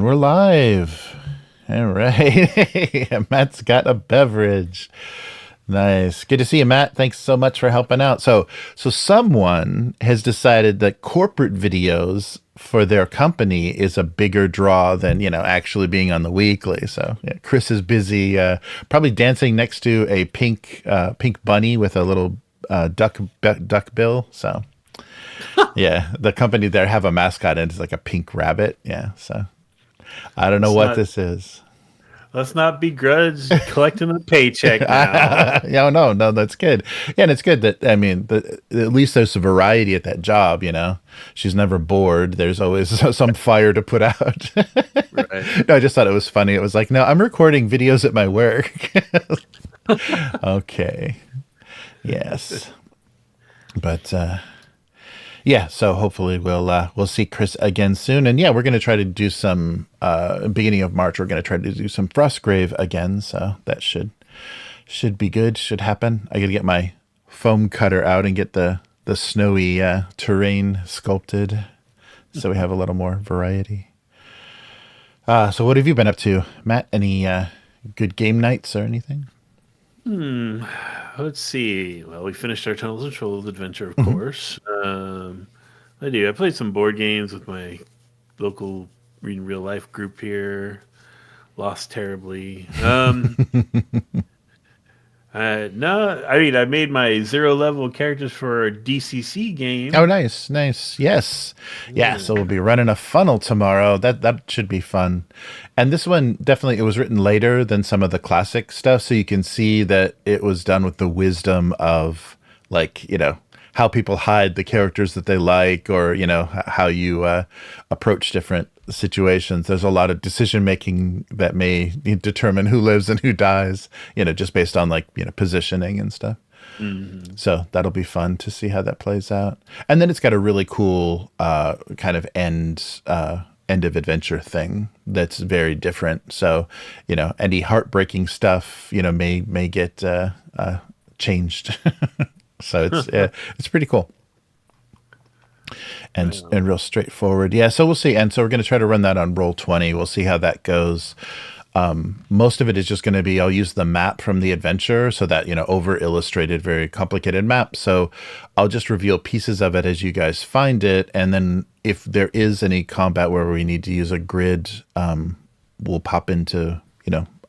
And we're live. All right. Matt's got a beverage. Nice. Good to see you, Matt. Thanks so much for helping out. So someone has decided that corporate videos for their company is a bigger draw than, actually being on the weekly. So yeah, Chris is busy, probably dancing next to a pink bunny with a little duck bill. So yeah, the company there have a mascot and it's like a pink rabbit. Yeah. So I don't know Let's what not this is. let's not begrudge collecting a paycheck now. Yeah, no, that's good. Yeah, and it's good that at least there's a variety at that job. She's never bored. There's always some fire to put out. Right. No, I just thought it was funny. It was like, no, I'm recording videos at my work. Okay, yes, but yeah. So hopefully we'll see Chris again soon. And yeah, we're gonna try to do some beginning of March. We're gonna try to do some Frostgrave again. So that should be good. Should happen. I gotta get my foam cutter out and get the snowy terrain sculpted, so we have a little more variety. So what have you been up to, Matt? Any good game nights or anything? Let's see. Well, we finished our Tunnels of Trolls adventure, of Hmm. course. I do. I played some board games with my local reading real life group here. Lost terribly. No, I mean I made my 0 level characters for a DCC Oh, game. nice, nice. Yes. Yeah, Yeah. so we'll be running a funnel tomorrow. That should be fun. And this one definitely it was written later than some of the classic stuff, so you can see that it was done with the wisdom of like, how people hide the characters that they like or, how you approach different situations. There's a lot of decision making that may determine who lives and who dies, just based on like, positioning and stuff. hmm So that'll be fun to see how that plays out. And then it's got a really cool kind of end of adventure thing that's very different. So, any heartbreaking stuff, may get changed. So it's pretty cool Right and on. real straightforward. Yeah, so we'll see. And so we're going to try to run that on Roll20. We'll see how that goes. Most of it is just going to be I'll use the map from the adventure, so that over illustrated, very complicated map. So I'll just reveal pieces of it as you guys find it, and then if there is any combat where we need to use a grid, we'll pop into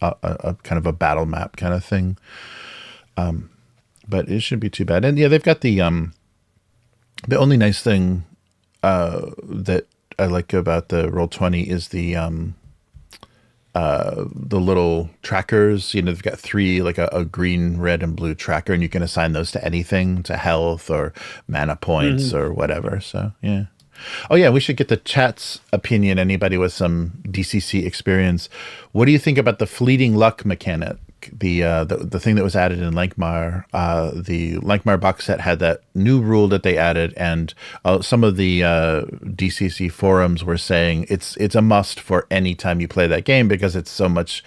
a kind of a battle map kind of thing. But it shouldn't be too bad. And yeah, they've got the only nice thing that I like about the Roll20 is the little trackers. They've got three, like a green, red, and blue tracker, and you can assign those to anything, to health or mana points Mhm. or whatever. So yeah. Oh yeah, we should get the chat's opinion. Anybody with some DCC experience, what do you think about the fleeting luck mechanic? The thing that was added in Lankmar, the Lankmar box set had that new rule that they added, and some of the DCC forums were saying it's a must for any time you play that game because it's so much.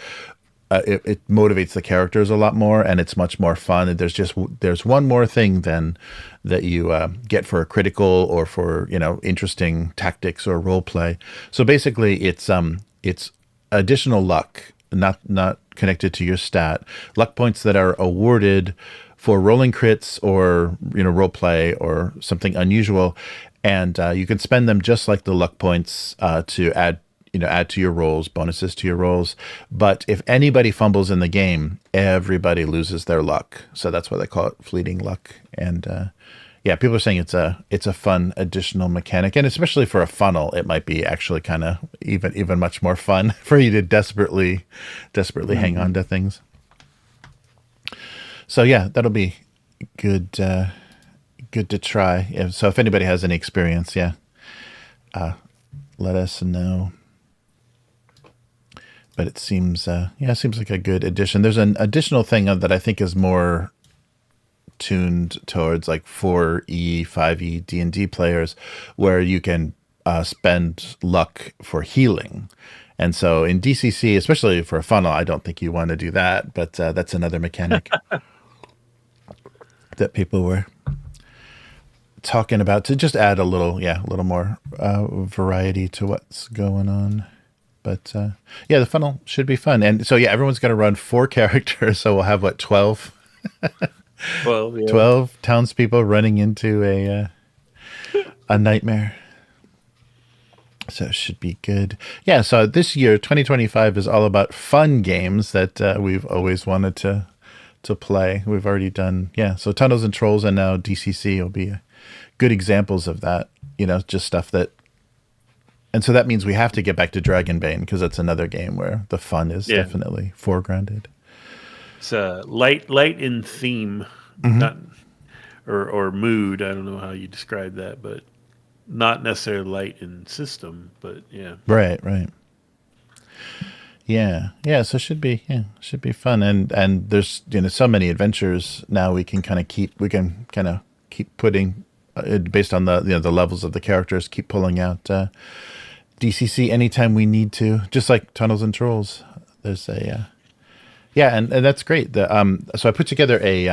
It motivates the characters a lot more, and it's much more fun. And there's one more thing than that you get for a critical or for interesting tactics or role play. So basically, it's additional luck, not connected to your stat. Luck points that are awarded for rolling crits or role play or something unusual, and you can spend them just like the luck points to add to your rolls, bonuses to your rolls. But if anybody fumbles in the game, everybody loses their luck. So that's why they call it fleeting luck. And yeah, people are saying it's a fun additional mechanic, and especially for a funnel, it might be actually kind of even much more fun for you to desperately hang on Mhm. to things. So yeah, that'll be good. Good to try. Yeah, so if anybody has any experience, yeah, let us know. But it seems yeah, it seems like a good addition. There's an additional thing that I think is more tuned towards like 4E, 5E D&D players, where you can spend luck for healing. And so in DCC, especially for a funnel, I don't think you want to do that. But that's another mechanic that people were talking about to just add a little more variety to what's going on. But yeah, the funnel should be fun. And so yeah, everyone's going to run 4 characters. So we'll have what, 12 Well, yeah. 12 townspeople running into a nightmare. So it should be good. Yeah, so this year, 2025, is all about fun games that we've always wanted to play. We've already done, so Tunnels and Trolls and now DCC will be good examples of that, just stuff that... And so that means we have to get back to Dragonbane, because that's another game where the fun is definitely foregrounded. It's light in theme, not or mood. I don't know how you describe that, but not necessarily light in system. But yeah, right. Yeah. So it should be fun, and there's so many adventures now we can kind of keep putting based on the levels of the characters. Keep pulling out DCC anytime we need to, just like Tunnels and Trolls. There's a and that's great. So I put together a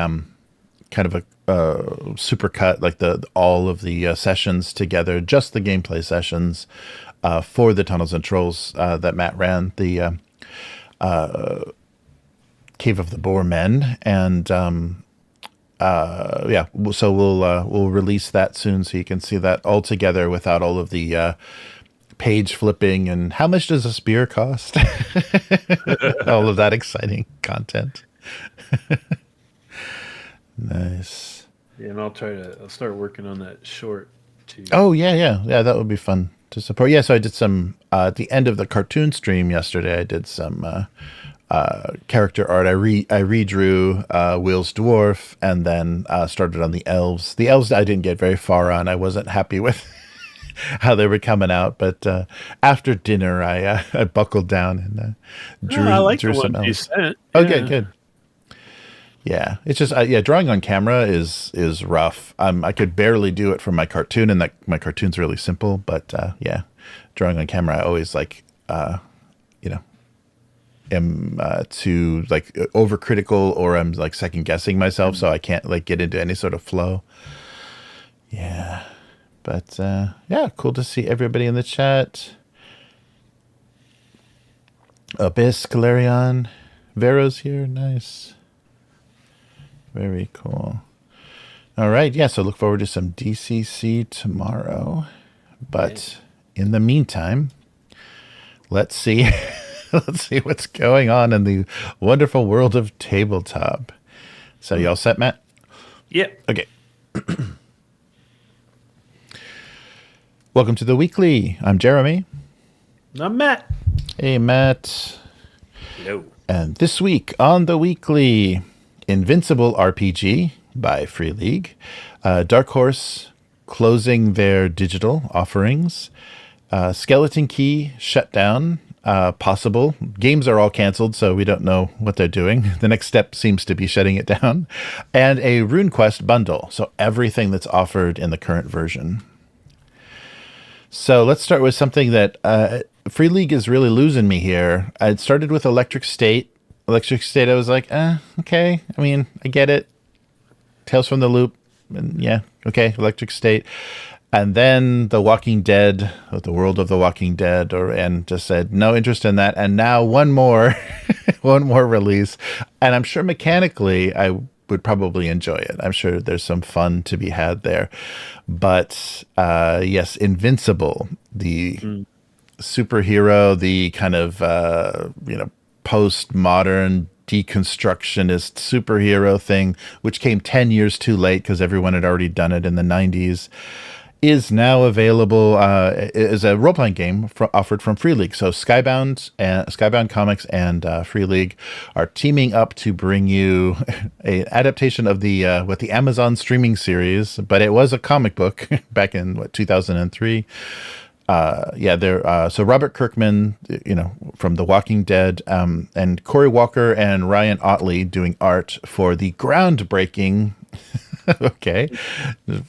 kind of a super cut, like all of the sessions together, just the gameplay sessions for the Tunnels and Trolls that Matt ran, the Cave of the Boar Men, and so we'll release that soon, so you can see that all together without all of the page flipping and how much does a spear cost. All of that exciting content. Nice. Yeah, and I'll start working on that short too. Oh yeah, that would be fun to support. Yeah, so I did some at the end of the cartoon stream yesterday. I did some character art. I redrew Will's dwarf, and then started on the elves. The elves I didn't get very far on. I wasn't happy with how they were coming out, but after dinner I buckled down and drew some elves. You sent. Okay, good. Yeah, it's just drawing on camera is rough. I could barely do it for my cartoon, and my cartoon's really simple. But drawing on camera, I always am too overcritical, or I'm second guessing myself, so I can't get into any sort of flow. Yeah, but cool to see everybody in the chat. Abyss, Galerion, Vero's here, nice. Very cool. All right, so look forward to some DCC tomorrow. But in the meantime, let's see what's going on in the wonderful world of tabletop. So you all set, Matt? Yep. Okay. Welcome to the weekly. I'm Jeremy. I'm Matt. Hey, Matt. Hello. And this week on the weekly, Invincible RPG by Free League, Dark Horse closing their digital offerings, Skeleton Key shut down, possible. Games are all canceled, so we don't know what they're doing. The next step seems to be shutting it down, and a Runequest Bundle, so everything that's offered in the current version. So let's start with something that Free League is really losing me here. It started with Electric State. Electric State, I was like, okay. I mean, I get it. Tales from the Loop, and okay, Electric State. And then The Walking Dead, or The World of the Walking Dead, and just said, no interest in that. And now one more release. And I'm sure mechanically I would probably enjoy it. I'm sure there's some fun to be had there. But yes, Invincible, the superhero, the kind of, postmodern deconstructionist superhero thing, which came 10 years too late because everyone had already done it in the 90s, is now available as a role-playing game offered from Free League. So Skybound Comics and Free League are teaming up to bring you an adaptation of the Amazon streaming series, but it was a comic book back in 2003. So Robert Kirkman, from The Walking Dead, and Corey Walker and Ryan Otley doing art for the groundbreaking, okay,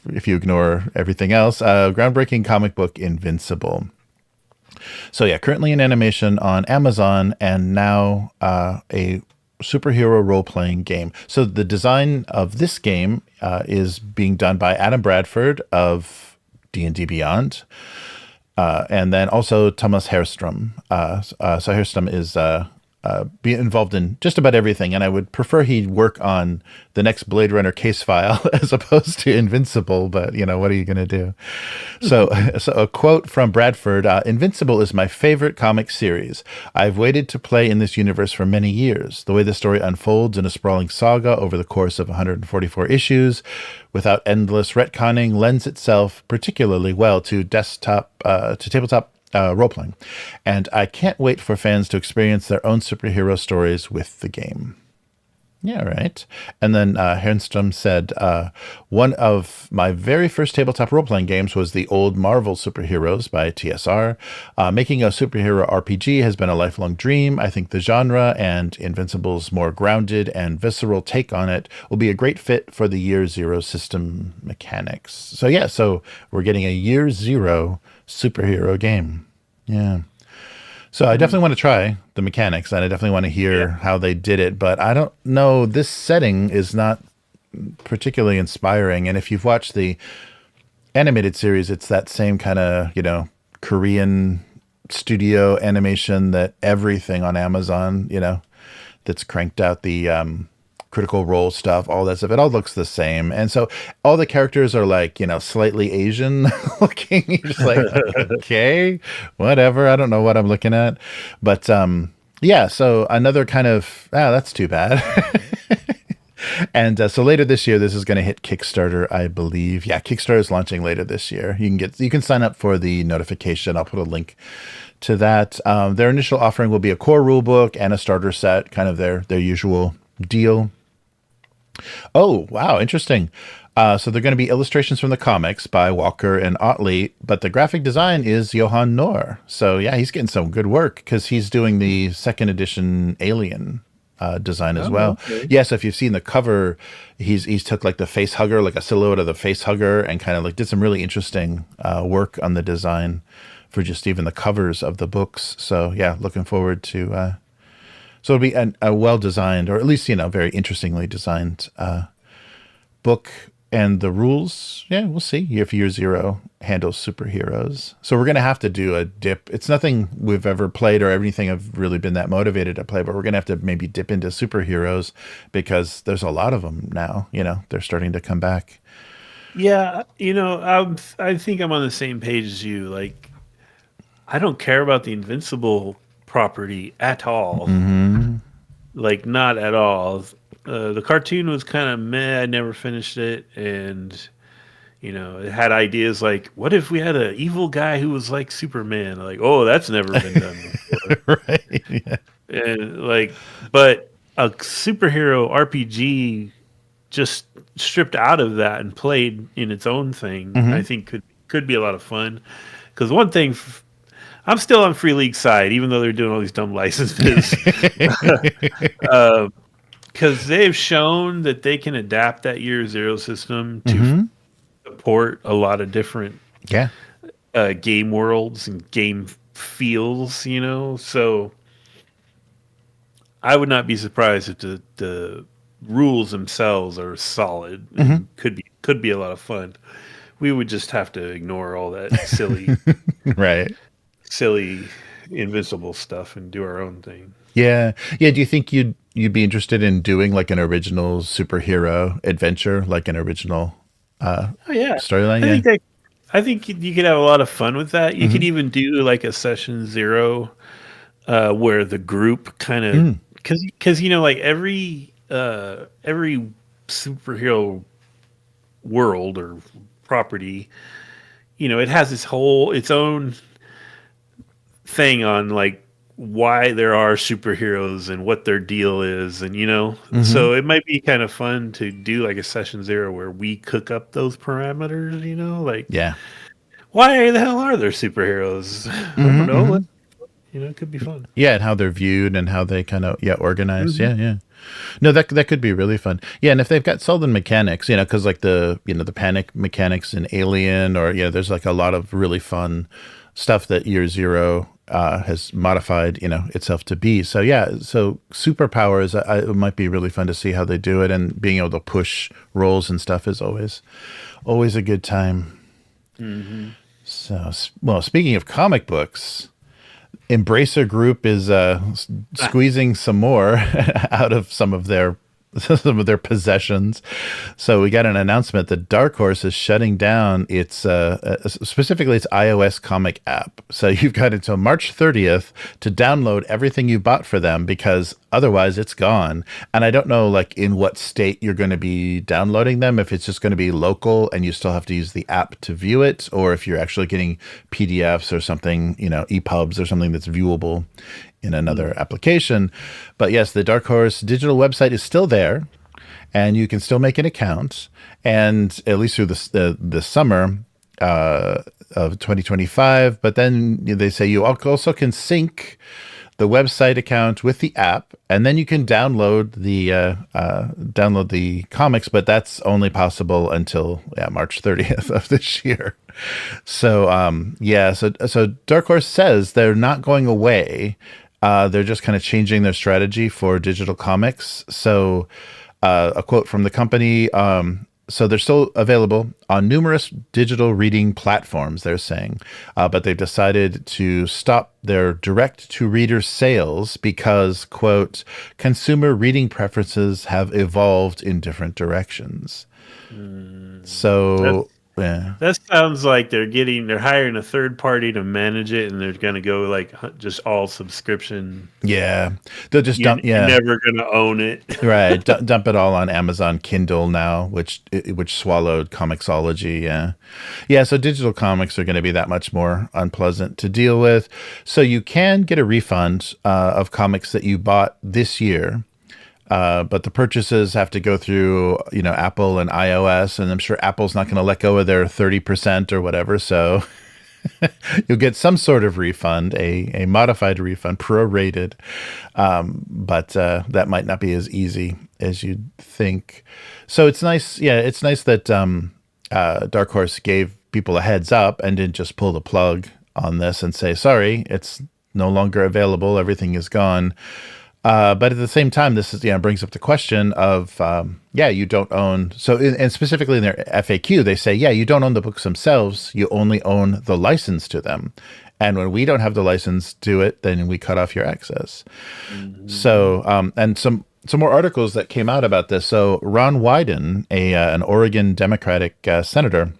if you ignore everything else, groundbreaking comic book Invincible. So currently in animation on Amazon, and now a superhero role-playing game. So the design of this game is being done by Adam Bradford of D&D Beyond. And then also Thomas Herstrom. So Herstrom is be involved in just about everything, and I would prefer he work on the next Blade Runner case file as opposed to Invincible. But what are you going to do? So a quote from Bradford: "Invincible is my favorite comic series. I've waited to play in this universe for many years. The way the story unfolds in a sprawling saga over the course of 144 issues, without endless retconning, lends itself particularly well to tabletop role playing, and I can't wait for fans to experience their own superhero stories with the game." Yeah, right. And then Hernstrom said, "One of my very first tabletop role playing games was the old Marvel Superheroes by TSR. Making a superhero RPG has been a lifelong dream. I think the genre and Invincible's more grounded and visceral take on it will be a great fit for the Year Zero system mechanics." So we're getting a Year Zero superhero game. Yeah. So I definitely want to try the mechanics, and I definitely want to hear how they did it, but I don't know. This setting is not particularly inspiring. And if you've watched the animated series, it's that same kind of, Korean studio animation that everything on Amazon, that's cranked out the Critical Role stuff, all that stuff. It all looks the same. And so all the characters are like, slightly Asian looking. You're just like, okay, whatever. I don't know what I'm looking at. But so another kind of, that's too bad. And so later this year, this is going to hit Kickstarter, I believe. Yeah, Kickstarter is launching later this year. You can sign up for the notification. I'll put a link to that. Their initial offering will be a core rulebook and a starter set, kind of their usual deal. Oh, wow. Interesting. So they're going to be illustrations from the comics by Walker and Otley, but the graphic design is Johan Noor. So yeah, he's getting some good work because he's doing the second edition Alien design as well. Okay. Yeah, so if you've seen the cover, he's took like the face hugger, like a silhouette of the face hugger, and kind of like did some really interesting work on the design for just even the covers of the books. So yeah, looking forward to so it'll be a well-designed, or at least, very interestingly designed book. And the rules, we'll see if Year Zero handles superheroes. So we're going to have to do a dip. It's nothing we've ever played or anything I've really been that motivated to play, but we're going to have to maybe dip into superheroes because there's a lot of them now. They're starting to come back. Yeah, I think I'm on the same page as you. Like, I don't care about the Invincible property at all. Mm-hmm. Like, not at all. The cartoon was kind of meh. I never finished it, and it had ideas like, what if we had an evil guy who was like Superman? Like, oh, that's never been done before. Right? Yeah. And but a superhero RPG just stripped out of that and played in its own thing, I think could be a lot of fun. Because one thing. I'm still on Free League side, even though they're doing all these dumb licenses. Because they've shown that they can adapt that Year Zero system to support a lot of different game worlds and game feels, So I would not be surprised if the rules themselves are solid. And could be a lot of fun. We would just have to ignore all that silly Invincible stuff and do our own thing. Yeah. Do you think you'd be interested in doing like an original superhero adventure, like an original storyline? I think you could have a lot of fun with that. You could even do like a session 0 where the group kind of because like every superhero world or property, it has its own thing on like why there are superheroes and what their deal is, and so it might be kind of fun to do like a session 0 where we cook up those parameters, why the hell are there superheroes? I don't know. It could be fun. Yeah, and how they're viewed and how they kind of organize. Yeah. No, that could be really fun. Yeah, and if they've got solid mechanics, because like the the panic mechanics in Alien, or there's like a lot of really fun stuff that Year Zero has modified itself to be. So so superpowers, it might be really fun to see how they do it, and being able to push rolls and stuff is always a good time. So, well, speaking of comic books, Embracer Group is squeezing some more out of some of their possessions. So we got an announcement that Dark Horse is shutting down its specifically its iOS comic app. So you've got until March 30th to download everything you bought for them, because otherwise it's gone. And I don't know like in what state you're going to be downloading them, if it's just going to be local and you still have to use the app to view it, or if you're actually getting PDFs or something, EPUBs or something that's viewable in another application. But yes, the Dark Horse digital website is still there, and you can still make an account. And at least through the summer of 2025. But then they say you also can sync the website account with the app, and then you can download the comics. But that's only possible until March 30th of this year. So so Dark Horse says they're not going away. They're just kind of changing their strategy for digital comics. So a quote from the company, so they're still available on numerous digital reading platforms, they're saying, but they've decided to stop their direct-to-reader sales because, quote, consumer reading preferences have evolved in different directions. So... yeah. That sounds like they're hiring a third party to manage it, and they're going to go like just all subscription. Yeah. They'll just dump. Yeah. You're never going to own it. Right. Dump it all on Amazon Kindle now, which swallowed Comixology. Yeah. Yeah. So digital comics are going to be that much more unpleasant to deal with. So you can get a refund of comics that you bought this year. But the purchases have to go through, Apple and iOS, and I'm sure Apple's not going to let go of their 30% or whatever. So you'll get some sort of refund, a modified refund, prorated. But that might not be as easy as you'd think. So it's nice. Yeah, it's nice that Dark Horse gave people a heads up and didn't just pull the plug on this and say, sorry, it's no longer available. Everything is gone. But at the same time, this brings up the question of, you don't own. So, and specifically in their FAQ, they say, you don't own the books themselves. You only own the license to them. And when we don't have the license to it, then we cut off your access. Mm-hmm. So, and some more articles that came out about this. So Ron Wyden, an Oregon Democratic senator,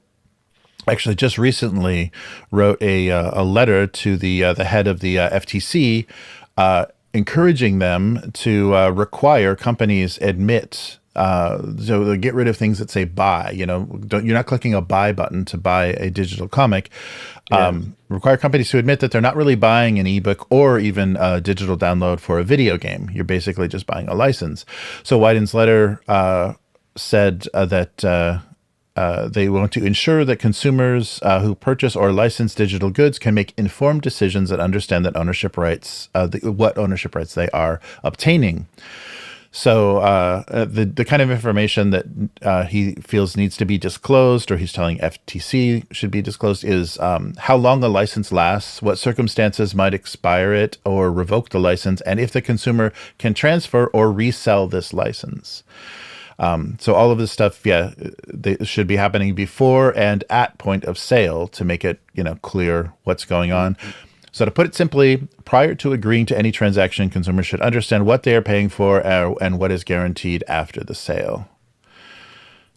actually just recently wrote a letter to the head of the FTC, encouraging them to require companies admit, so get rid of things that say buy. You're not clicking a buy button to buy a digital comic. Require companies to admit that they're not really buying an ebook or even a digital download for a video game. You're basically just buying a license. So Wyden's letter said that they want to ensure that consumers who purchase or license digital goods can make informed decisions and understand that ownership rights, what ownership rights they are obtaining. So the kind of information that he feels needs to be disclosed, or he's telling FTC should be disclosed, is how long a license lasts, what circumstances might expire it or revoke the license, and if the consumer can transfer or resell this license. So all of this stuff, they should be happening before and at point of sale to make it, clear what's going on. So to put it simply, prior to agreeing to any transaction, consumers should understand what they are paying for and what is guaranteed after the sale.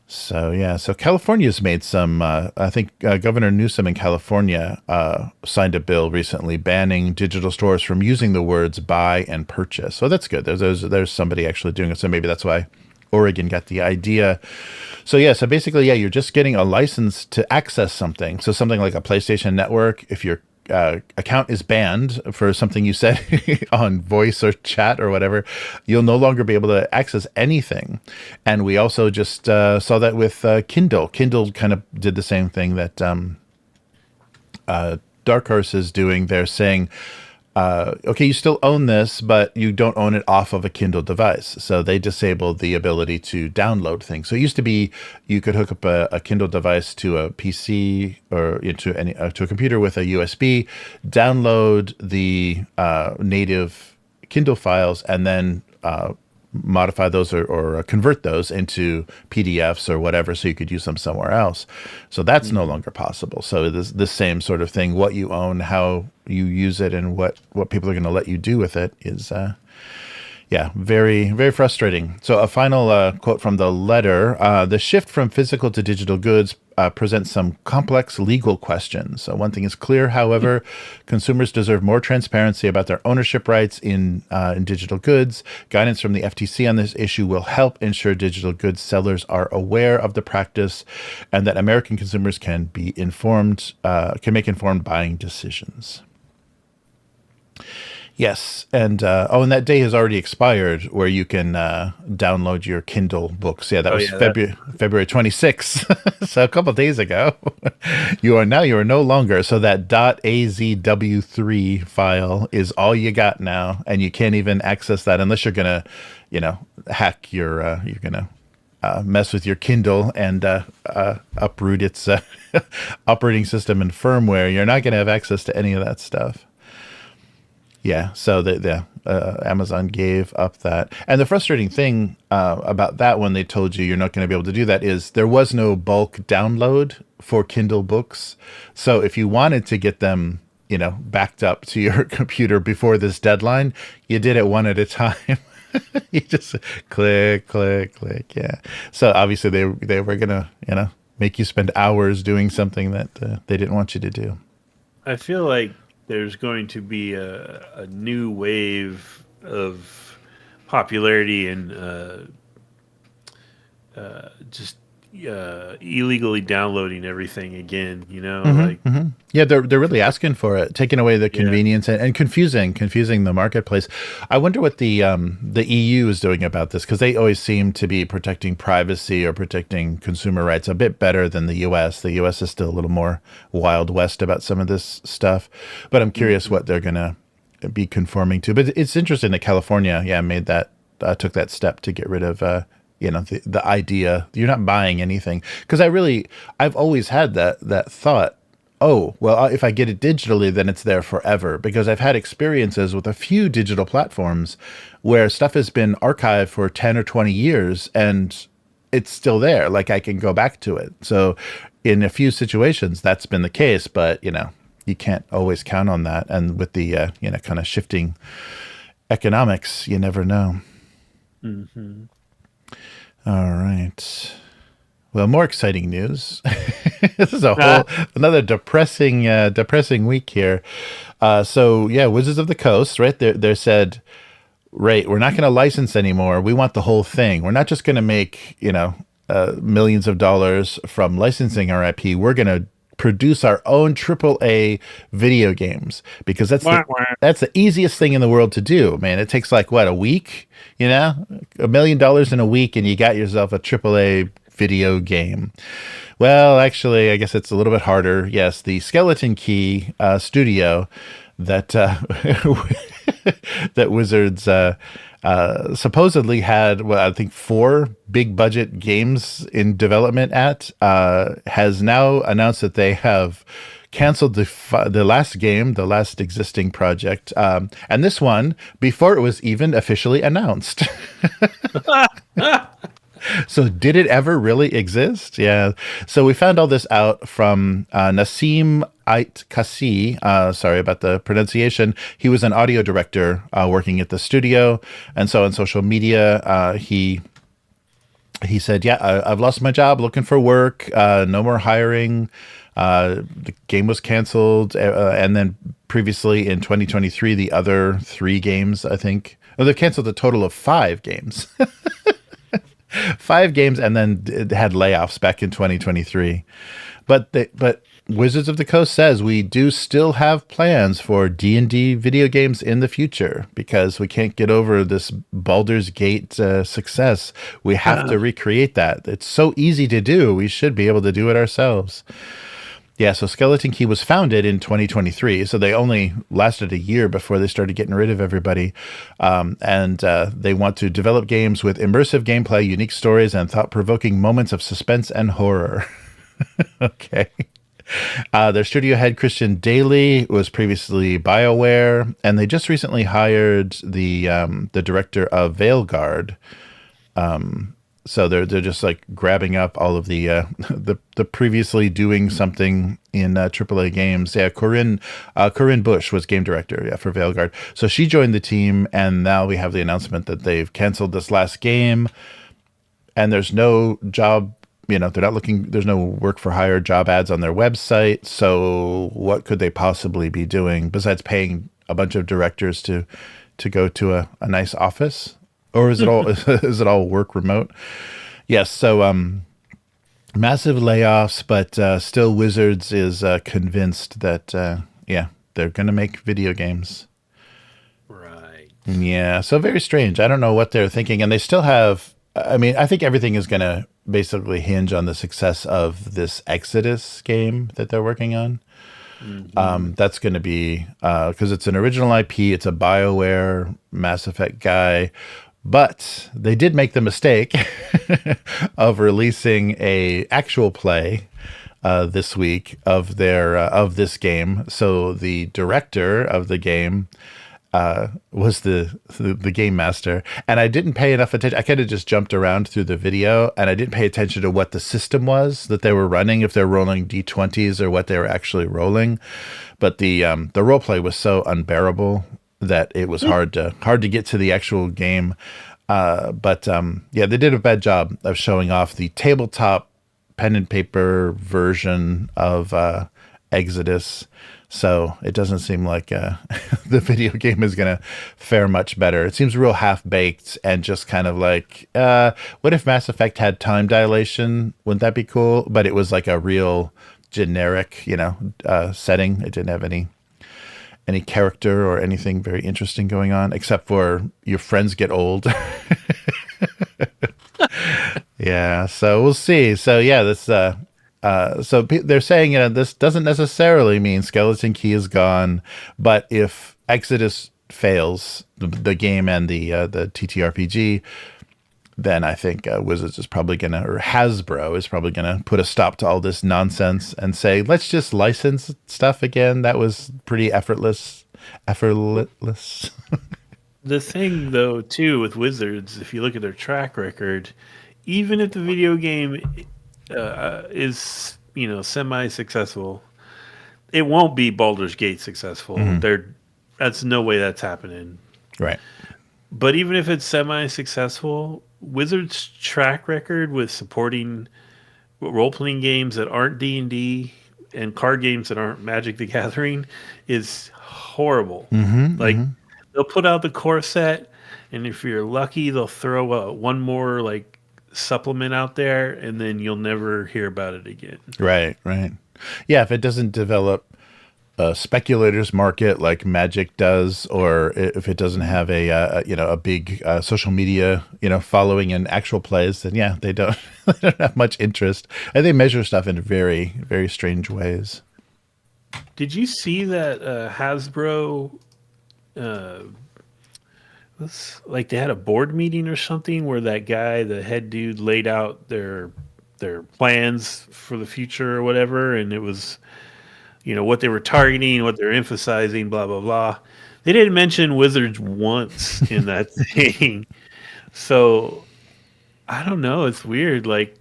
So, so California's made some, I think Governor Newsom in California signed a bill recently banning digital stores from using the words buy and purchase. So that's good. There's somebody actually doing it. So maybe that's why Oregon got the idea. So so basically, you're just getting a license to access something. So something like a PlayStation Network, if your account is banned for something you said on voice or chat or whatever, you'll no longer be able to access anything. And we also just saw that with Kindle. Kindle kind of did the same thing that Dark Horse is doing. They're saying, okay, you still own this, but you don't own it off of a Kindle device. So they disabled the ability to download things. So it used to be you could hook up a Kindle device to a PC or to a computer with a USB, download the native Kindle files, and then modify those or convert those into PDFs or whatever, so you could use them somewhere else. So that's no longer possible. So this same sort of thing, what you own, how you use it, and what people are going to let you do with it is, yeah, very, very frustrating. So a final quote from the letter: the shift from physical to digital goods presents some complex legal questions. So one thing is clear, however, consumers deserve more transparency about their ownership rights in digital goods. Guidance from the FTC on this issue will help ensure digital goods sellers are aware of the practice, and that American consumers can be informed, can make informed buying decisions. Yes, and and that day has already expired where you can download your Kindle books. Yeah, that was February 26th, so a couple of days ago. You are no longer. So that .azw3 file is all you got now, and you can't even access that unless you're gonna, hack your, you're gonna mess with your Kindle and uproot its operating system and firmware. You're not gonna have access to any of that stuff. Yeah, so Amazon gave up that. And the frustrating thing about that, when they told you you're not going to be able to do that, is there was no bulk download for Kindle books. So if you wanted to get them, backed up to your computer before this deadline, you did it one at a time. You just click, yeah. So obviously they were going to, make you spend hours doing something that they didn't want you to do. I feel like there's going to be a new wave of popularity and just illegally downloading everything again. Yeah, they're really asking for it, taking away the convenience and confusing the marketplace. I wonder what the EU is doing about this, because they always seem to be protecting privacy or protecting consumer rights a bit better than the US. The US is still a little more Wild West about some of this stuff, but I'm curious what they're going to be conforming to. But it's interesting that California, made that took that step to get rid of the idea you're not buying anything. Because I've always had that thought, oh, well, if I get it digitally, then it's there forever. Because I've had experiences with a few digital platforms where stuff has been archived for 10 or 20 years and it's still there. Like, I can go back to it. So in a few situations, that's been the case. But, you can't always count on that. And with the, kind of shifting economics, you never know. Mm-hmm. All right. Well, more exciting news. This is another depressing week here. Wizards of the Coast, right? They said, right, we're not going to license anymore. We want the whole thing. We're not just going to make, millions of dollars from licensing our IP. We're going to produce our own AAA video games, because that's the easiest thing in the world to do, man. It takes like a week, $1 million in a week, and you got yourself a AAA video game. Well, actually, I guess it's a little bit harder. Yes, the Skeleton Key studio that that Wizards supposedly had, I think 4 big budget games in development has now announced that they have canceled the last game, the last existing project, and this one before it was even officially announced. So did it ever really exist? Yeah. So we found all this out from Nassim Ait Kassi. Sorry about the pronunciation. He was an audio director working at the studio. And so on social media, he said, I've lost my job, looking for work, no more hiring. The game was canceled. And then previously in 2023, the other 3 games, I think, they've canceled a total of 5 games. 5 games, and then had layoffs back in 2023. But Wizards of the Coast says we do still have plans for D&D video games in the future, because we can't get over this Baldur's Gate success. We have to recreate that. It's so easy to do. We should be able to do it ourselves. Yeah, so Skeleton Key was founded in 2023, so they only lasted a year before they started getting rid of everybody. And they want to develop games with immersive gameplay, unique stories, and thought-provoking moments of suspense and horror. Okay. Their studio head, Christian Daly, was previously BioWare, and they just recently hired the director of Veilguard. So they're just like grabbing up all of the the previously doing something in AAA games. Yeah, Corinne Bush was game director, yeah, for Veilguard. So she joined the team, and now we have the announcement that they've canceled this last game, and there's no job. They're not looking. There's no work for hire job ads on their website. So what could they possibly be doing besides paying a bunch of directors to go to a nice office? Or is it all is it all work remote? Yes. So massive layoffs, but still Wizards is convinced that they're gonna make video games. Right. Yeah. So very strange. I don't know what they're thinking, and they still have. I mean, I think everything is gonna basically hinge on the success of this Exodus game that they're working on. Mm-hmm. That's going to be because it's an original IP. It's a BioWare Mass Effect guy. But they did make the mistake of releasing a actual play this week of this game. So the director of the game was the game master, and I didn't pay enough attention. I kind of just jumped around through the video, and I didn't pay attention to what the system was that they were running, if they're rolling D20s or what they were actually rolling. But the role play was so unbearable that it was hard to get to the actual game. But they did a bad job of showing off the tabletop pen and paper version of Exodus. So it doesn't seem like the video game is going to fare much better. It seems real half-baked and just kind of like, what if Mass Effect had time dilation? Wouldn't that be cool? But it was like a real generic, setting. It didn't have any character or anything very interesting going on, except for your friends get old. Yeah, so we'll see. So yeah, this so they're saying this doesn't necessarily mean Skeleton Key is gone, but if Exodus fails, the game and the TTRPG, then I think Wizards is probably gonna, or Hasbro is probably gonna put a stop to all this nonsense and say, let's just license stuff again. That was pretty effortless. The thing, though, too, with Wizards, if you look at their track record, even if the video game is semi-successful, it won't be Baldur's Gate successful. That's no way that's happening. Right. But even if it's semi-successful, Wizards' track record with supporting role-playing games that aren't D&D and card games that aren't Magic the Gathering is horrible. They'll put out the core set, and if you're lucky, they'll throw one more like supplement out there, and then you'll never hear about it again. Right. Yeah, if it doesn't develop a speculator's market like Magic does, or if it doesn't have a big social media following and actual plays, then yeah, they don't they don't have much interest, and they measure stuff in very, very strange ways. Did you see that Hasbro? Like they had a board meeting or something where that guy, the head dude, laid out their plans for the future or whatever, and it was what they were targeting, what they're emphasizing, blah blah blah. They didn't mention Wizards once in that thing, so I don't know. It's weird. Like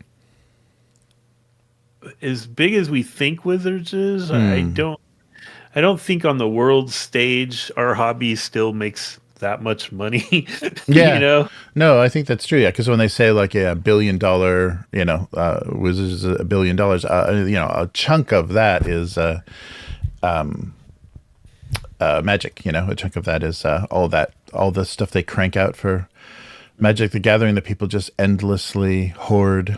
as big as we think Wizards is, I don't think on the world stage our hobby still makes that much money. Yeah. No, I think that's true. Yeah, because when they say like $1 billion, Wizards is $1 billion, a chunk of that is Magic. A chunk of that is all the stuff they crank out for Magic the Gathering that people just endlessly hoard.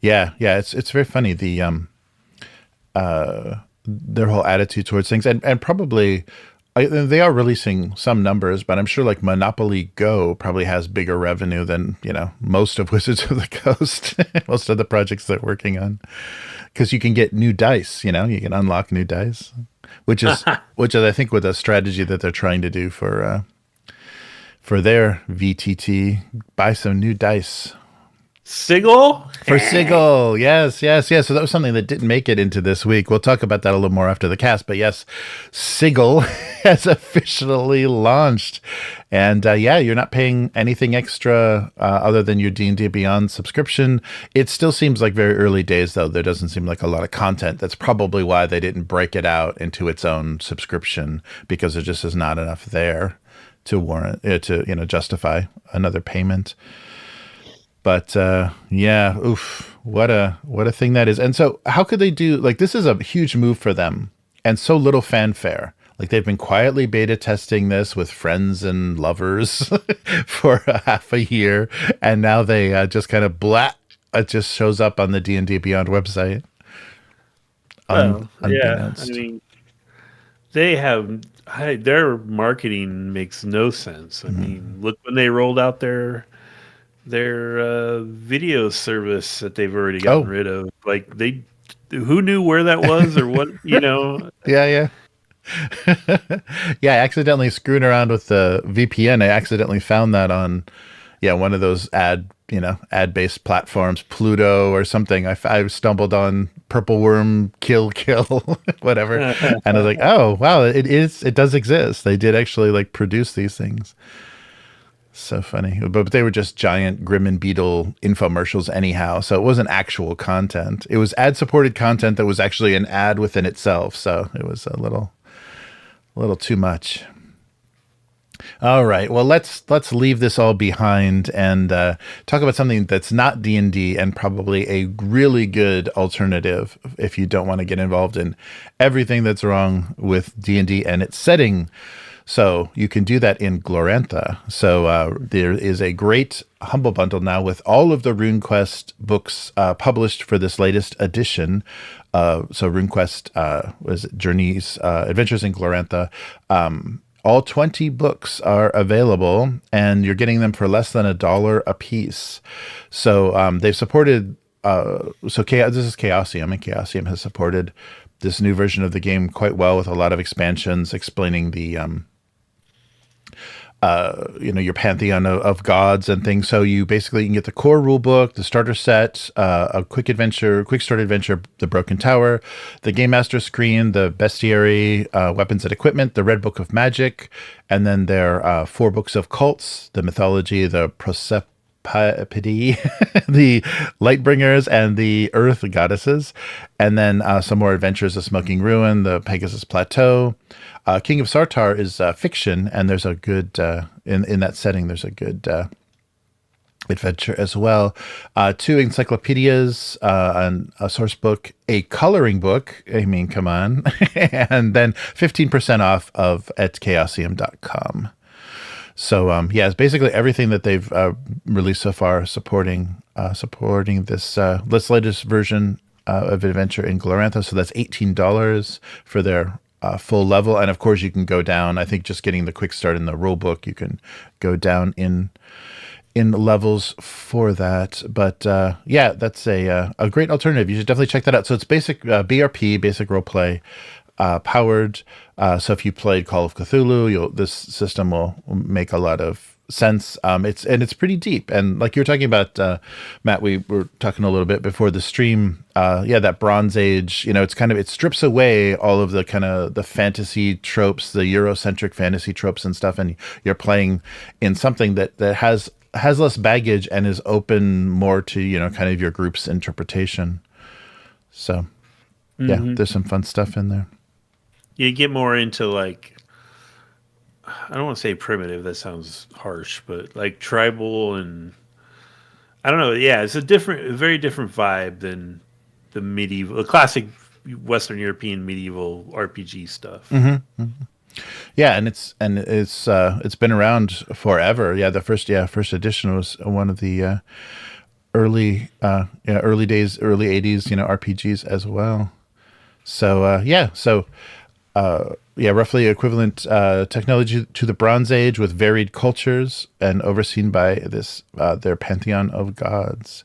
Yeah, it's very funny, their whole attitude towards things, and probably they are releasing some numbers, but I'm sure like Monopoly Go probably has bigger revenue than most of Wizards of the Coast, most of the projects they're working on, because you can get new dice. You can unlock new dice, which is I think with a strategy that they're trying to do for their VTT, buy some new dice. Sigil? For Sigil, yes. So that was something that didn't make it into this week. We'll talk about that a little more after the cast. But yes, Sigil has officially launched, and you're not paying anything extra other than your D&D Beyond subscription. It still seems like very early days, though. There doesn't seem like a lot of content. That's probably why they didn't break it out into its own subscription, because there just is not enough there to warrant to justify another payment. But what a thing that is. And so how could they do, like, this is a huge move for them and so little fanfare. Like, they've been quietly beta testing this with friends and lovers for half a year, and now they just kind of it just shows up on the D&D Beyond website. Unbeknownst. I mean, their marketing makes no sense. I mean, look when they rolled out their video service that they've already gotten rid of. Like, who knew where that was or what, Yeah. I accidentally screwing around with the VPN. I accidentally found that on one of those ad-based platforms, Pluto or something. I stumbled on Purple Worm Kill whatever, and I was like, oh wow, it does exist. They did actually like produce these things. So funny. But they were just giant Grim and Beetle infomercials anyhow. So it wasn't actual content. It was ad-supported content that was actually an ad within itself. So it was a little too much. All right. Well, let's leave this all behind and talk about something that's not D&D and probably a really good alternative if you don't want to get involved in everything that's wrong with D&D and its setting. So you can do that in Glorantha. So there is a great Humble Bundle now with all of the RuneQuest books published for this latest edition. So RuneQuest was Journeys, Adventures in Glorantha. All 20 books are available, and you're getting them for less than $1 a piece. So they've supported. This is Chaosium, and Chaosium has supported this new version of the game quite well with a lot of expansions explaining the your pantheon of gods and things. So you basically can get the core rule book, the starter set, a quick start adventure, the Broken Tower, the Game Master screen, the Bestiary, weapons and equipment, the Red Book of Magic, and then there are 4 books of cults, the mythology, the Prosepidi, the Lightbringers, and the Earth Goddesses, and then some more adventures, the Smoking Ruin, the Pegasus Plateau. King of Sartar is fiction, and there's a good in that setting. There's a good adventure as well. 2 encyclopedias, and a source book, a coloring book. I mean, come on, and then 15% off at chaosium.com. So it's basically everything that they've released so far supporting this latest version of Adventure in Glorantha. So that's $18 for their full level, and of course you can go down. I think just getting the quick start in the rule book, you can go down in levels for that. But that's a great alternative. You should definitely check that out. So it's basic BRP, basic role play, powered. So if you played Call of Cthulhu, this system will make a lot of sense. It's pretty deep, and like you were talking about, Matt, we were talking a little bit before the stream. That Bronze Age, it strips away all of the kind of the fantasy tropes, the Eurocentric fantasy tropes and stuff, and you're playing in something that has less baggage and is open more to kind of your group's interpretation. So there's some fun stuff in there. You get more into, like, I don't want to say primitive, that sounds harsh, but like tribal, and I don't know. Yeah, it's a very different vibe than the classic Western European medieval RPG stuff. Mm-hmm. Mm-hmm. Yeah, and it's been around forever. Yeah, the first edition was one of the early days, early 80s, RPGs as well. So roughly equivalent technology to the Bronze Age with varied cultures and overseen by this their pantheon of gods.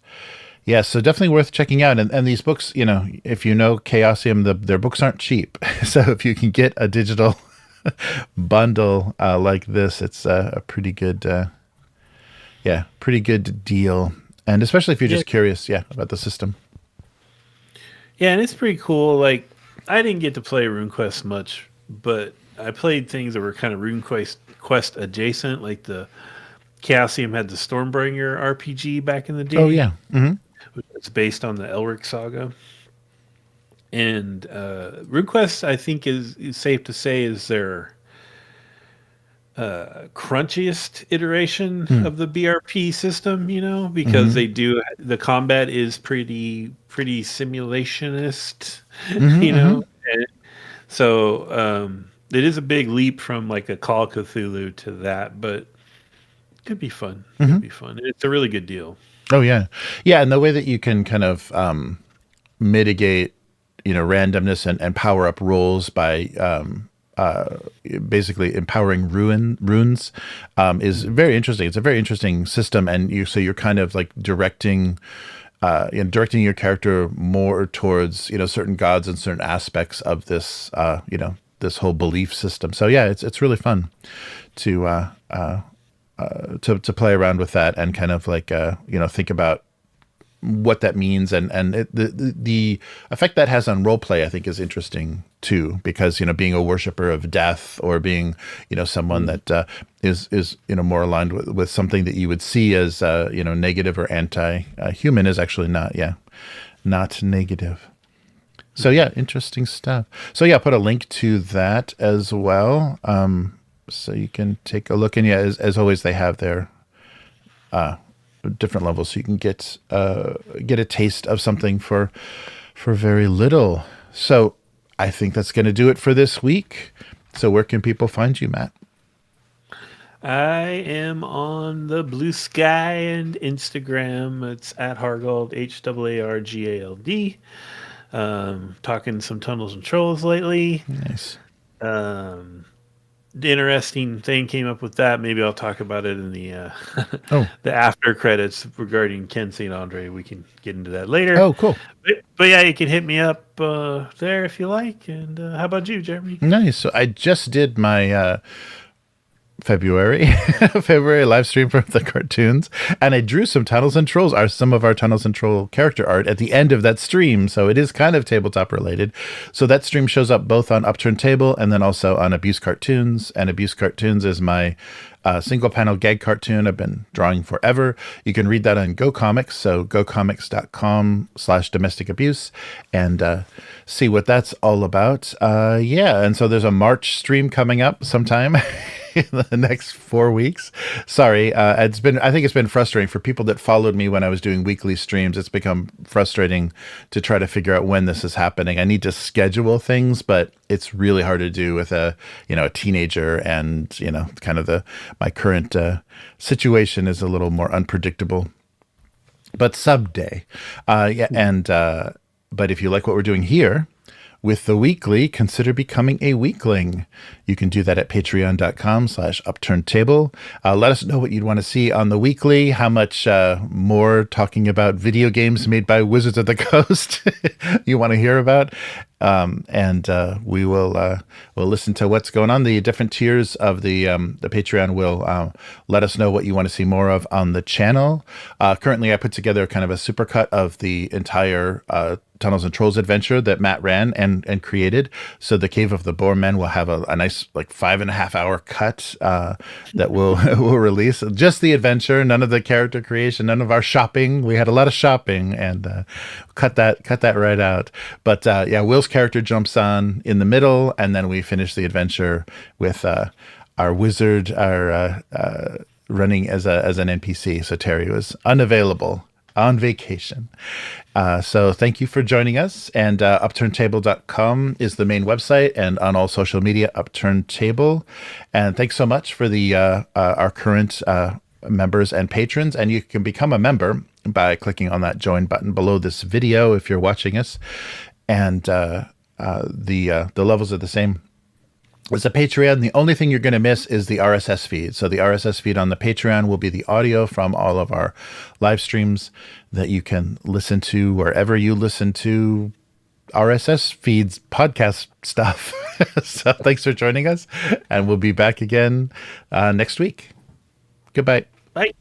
Yeah, so definitely worth checking out. And these books, if you know Chaosium, their books aren't cheap. So if you can get a digital bundle like this, it's a pretty good deal. And especially if you're Yeah, just curious, about the system. yeah, and it's pretty cool. Like, I didn't get to play RuneQuest much, but I played things that were kind of RuneQuest quest adjacent. Like the Chaosium had the Stormbringer RPG back in the Oh day, yeah. Hmm. which is based on the Elric saga. And RuneQuest, I think, is safe to say is their crunchiest iteration of the BRP system, because Hmm. they do the combat is pretty simulationist, Hmm. you know. Hmm. And so it is a big leap from like a Call of Cthulhu to that, but could be fun. Could Hmm. be fun. It's a really good deal. Oh yeah, yeah, and the way that you can kind of mitigate, randomness and power up rolls by basically empowering runes is very interesting. It's a very interesting system, and you're kind of like directing your character more towards certain gods and certain aspects of this this whole belief system. So yeah, it's really fun to to play around with that and kind of like think about what that means, and the effect that has on role play, I think, is interesting too, because being a worshiper of death, or being someone Mm. that is more aligned with something that you would see as negative or anti human, is actually not negative. So yeah, interesting stuff. So yeah, put a link to that as well, so you can take a look. And yeah, as always, they have their different levels, so you can get a taste of something for very little. So I think that's going to do it for this week. So where can people find you, Matt? I am on the Blue Sky and Instagram. It's at Hargald, Hargald. Talking some tunnels and trolls lately. Nice. Um, the interesting thing came up with that. Maybe I'll talk about it in the Oh, the after credits regarding Ken St. Andre. We can get into that later. oh, cool. But yeah, you can hit me up there if you like. And how about you, Jeremy? Nice. So I just did my February February live stream for the cartoons, and I drew some tunnels and trolls, are some of our tunnels and troll character art at the end of that stream, so it is kind of tabletop related. So that stream shows up both on Upturned Table and then also on Abusecartoons, and Abusecartoons is my single panel gag cartoon I've been drawing forever. You can read that on GoComics, so gocomics.com/domestic abuse, and see what that's all about. Yeah, and so there's a March stream coming up sometime in the next 4 weeks. Sorry, I think it's been frustrating for people that followed me when I was doing weekly streams. It's become frustrating to try to figure out when this is happening. I need to schedule things, but it's really hard to do with a teenager, and kind of my current situation is a little more unpredictable. But someday, yeah, and but if you like what we're doing here with the weekly, consider becoming a weekling. You can do that at patreon.com/upturnedtable. Let us know what you'd want to see on the weekly, how much more talking about video games made by Wizards of the Coast you want to hear about. And we will we'll listen to what's going on. The different tiers of the Patreon will let us know what you want to see more of on the channel. Currently, I put together kind of a supercut of the entire Tunnels and Trolls adventure that Matt ran and created. So the Cave of the Boarmen will have a nice like 5.5 hour cut that we'll release. Just the adventure, none of the character creation, none of our shopping. We had a lot of shopping, and cut that right out. But yeah, Will's character jumps on in the middle, and then we finish the adventure with our wizard, running as an NPC. So Terry was unavailable on vacation. So thank you for joining us. And upturntable.com is the main website, and on all social media, upturntable. And thanks so much for the our current members and patrons. And you can become a member by clicking on that join button below this video if you're watching us. And the levels are the same as a Patreon. The only thing you're going to miss is the RSS feed. So the RSS feed on the Patreon will be the audio from all of our live streams that you can listen to wherever you listen to RSS feeds, podcast stuff. So thanks for joining us, and we'll be back again next week. Goodbye. Bye.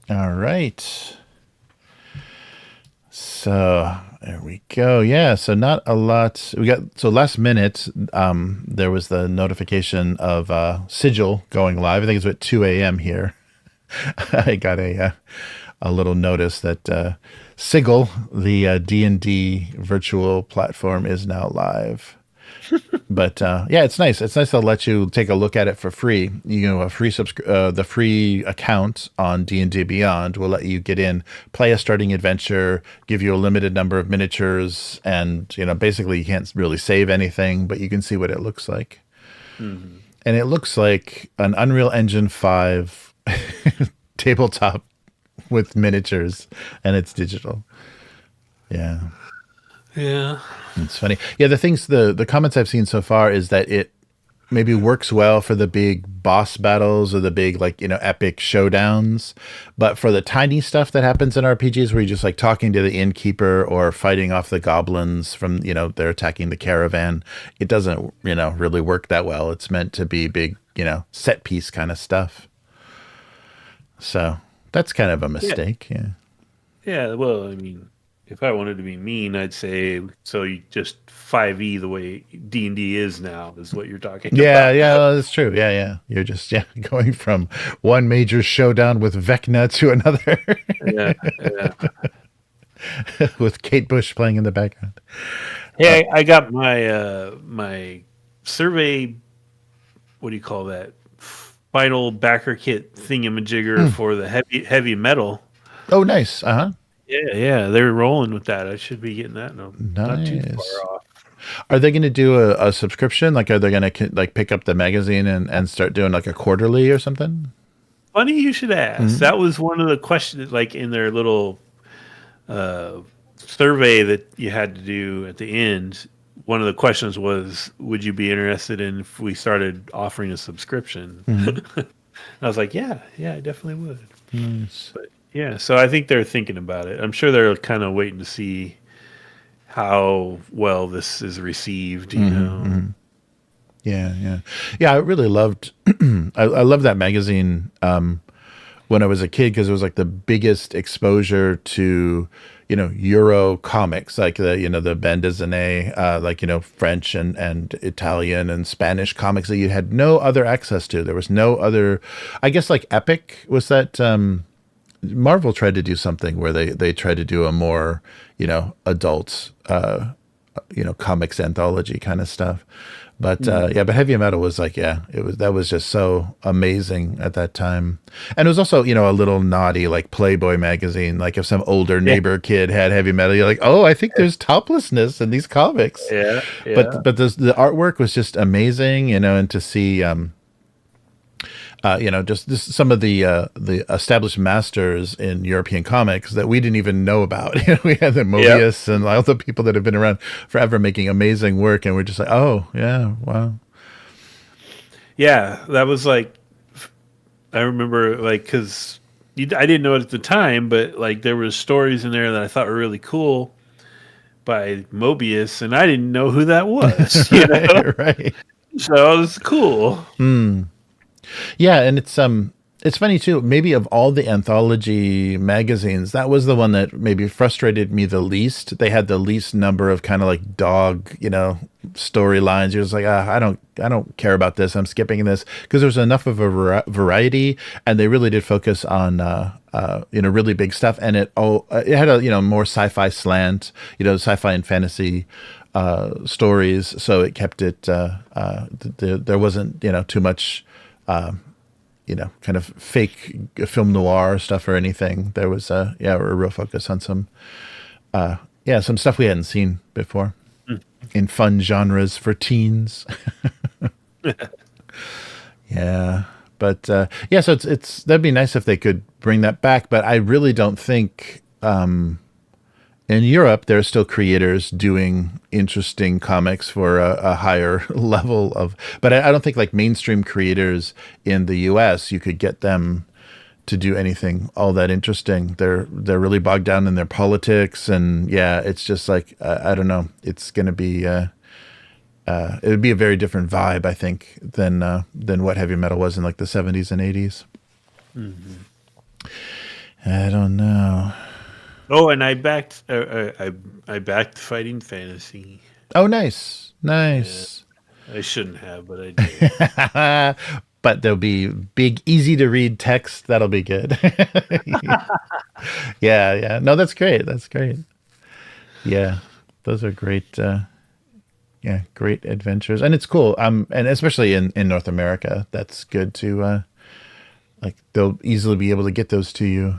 All right. So there we go. Yeah. So not a lot. We got so last minute. There was the notification of Sigil going live. I think it's at 2 a.m. here. I got a little notice that Sigil, the D&D virtual platform, is now live. But yeah, it's nice. It's nice to let you take a look at it for free. You know, the free account on D&D Beyond will let you get in, play a starting adventure, give you a limited number of miniatures, and basically you can't really save anything, but you can see what it looks like. Mm-hmm. And it looks like an Unreal Engine 5 tabletop with miniatures, and it's digital. Yeah. Yeah. It's funny. Yeah, the comments I've seen so far is that it maybe works well for the big boss battles or the big epic showdowns, but for the tiny stuff that happens in RPGs where you're just like talking to the innkeeper or fighting off the goblins from they're attacking the caravan, it doesn't really work that well. It's meant to be big set piece kind of stuff. So that's kind of a mistake. Yeah. Yeah. Well, I mean, if I wanted to be mean, I'd say so. You just 5e the way D&D is now is what you're talking about. Yeah, that's true. Yeah. You're just going from one major showdown with Vecna to another. Yeah. With Kate Bush playing in the background. Hey, I got my my survey. What do you call that? Final backer kit thingamajigger for the heavy metal. Oh, nice. Yeah, they're rolling with that. I should be getting that. No, not too far off. Are they going to do a subscription? Like, are they going to pick up the magazine and start doing like a quarterly or something? Funny you should ask. Mm-hmm. That was one of the questions, like in their little survey that you had to do at the end. One of the questions was, would you be interested in if we started offering a subscription? Mm-hmm. I was like, yeah, I definitely would. Nice. But yeah, so I think they're thinking about it. I'm sure they're kind of waiting to see how well this is received, you know. Mm-hmm. Yeah. I really loved. I loved that magazine when I was a kid because it was like the biggest exposure to Euro comics, like the bande dessinée, French and Italian and Spanish comics that you had no other access to. There was no other. I guess like Epic was that. Marvel tried to do something where they tried to do a more adult comics anthology kind of stuff, but but heavy metal was like that was just so amazing at that time. And it was also a little naughty, like Playboy magazine, like if some older neighbor kid had heavy metal, you're like, oh, I think there's toplessness in these comics. But the artwork was just amazing, and to see just some of the established masters in European comics that we didn't even know about. We had the Mobius and all the people that have been around forever making amazing work, and we're just like, oh yeah, wow. Yeah, that was like, I remember like because I didn't know it at the time, but like there were stories in there that I thought were really cool by Mobius, and I didn't know who that was. Right. So it was cool. Yeah, and it's funny too. Maybe of all the anthology magazines, that was the one that maybe frustrated me the least. They had the least number of kind of like dog, storylines. You're just like, I don't care about this. I'm skipping this because there's enough of a variety, and they really did focus on really big stuff. And it had a more sci-fi slant, sci-fi and fantasy stories. So it kept it. There wasn't too much. Kind of fake film noir stuff or anything. There was a real focus on some stuff we hadn't seen before in fun genres for teens. Yeah, but so it's that'd be nice if they could bring that back. But I really don't think in Europe there are still creators doing interesting comics for a higher level of. But I don't think like mainstream creators in the U.S. you could get them to do anything all that interesting. They're really bogged down in their politics, and it's just like I don't know. It's gonna be it would be a very different vibe, I think, than what heavy metal was in like the 70s and 80s. Mm-hmm. I don't know. Oh, and I backed Fighting Fantasy. Oh, nice, Yeah, nice. I shouldn't have, but I did. But there'll be big, easy to read text. That'll be good. Yeah, yeah. No, that's great. That's great. Yeah, those are great. Yeah, great adventures, and it's cool. And especially in North America, that's good to like they'll easily be able to get those to you.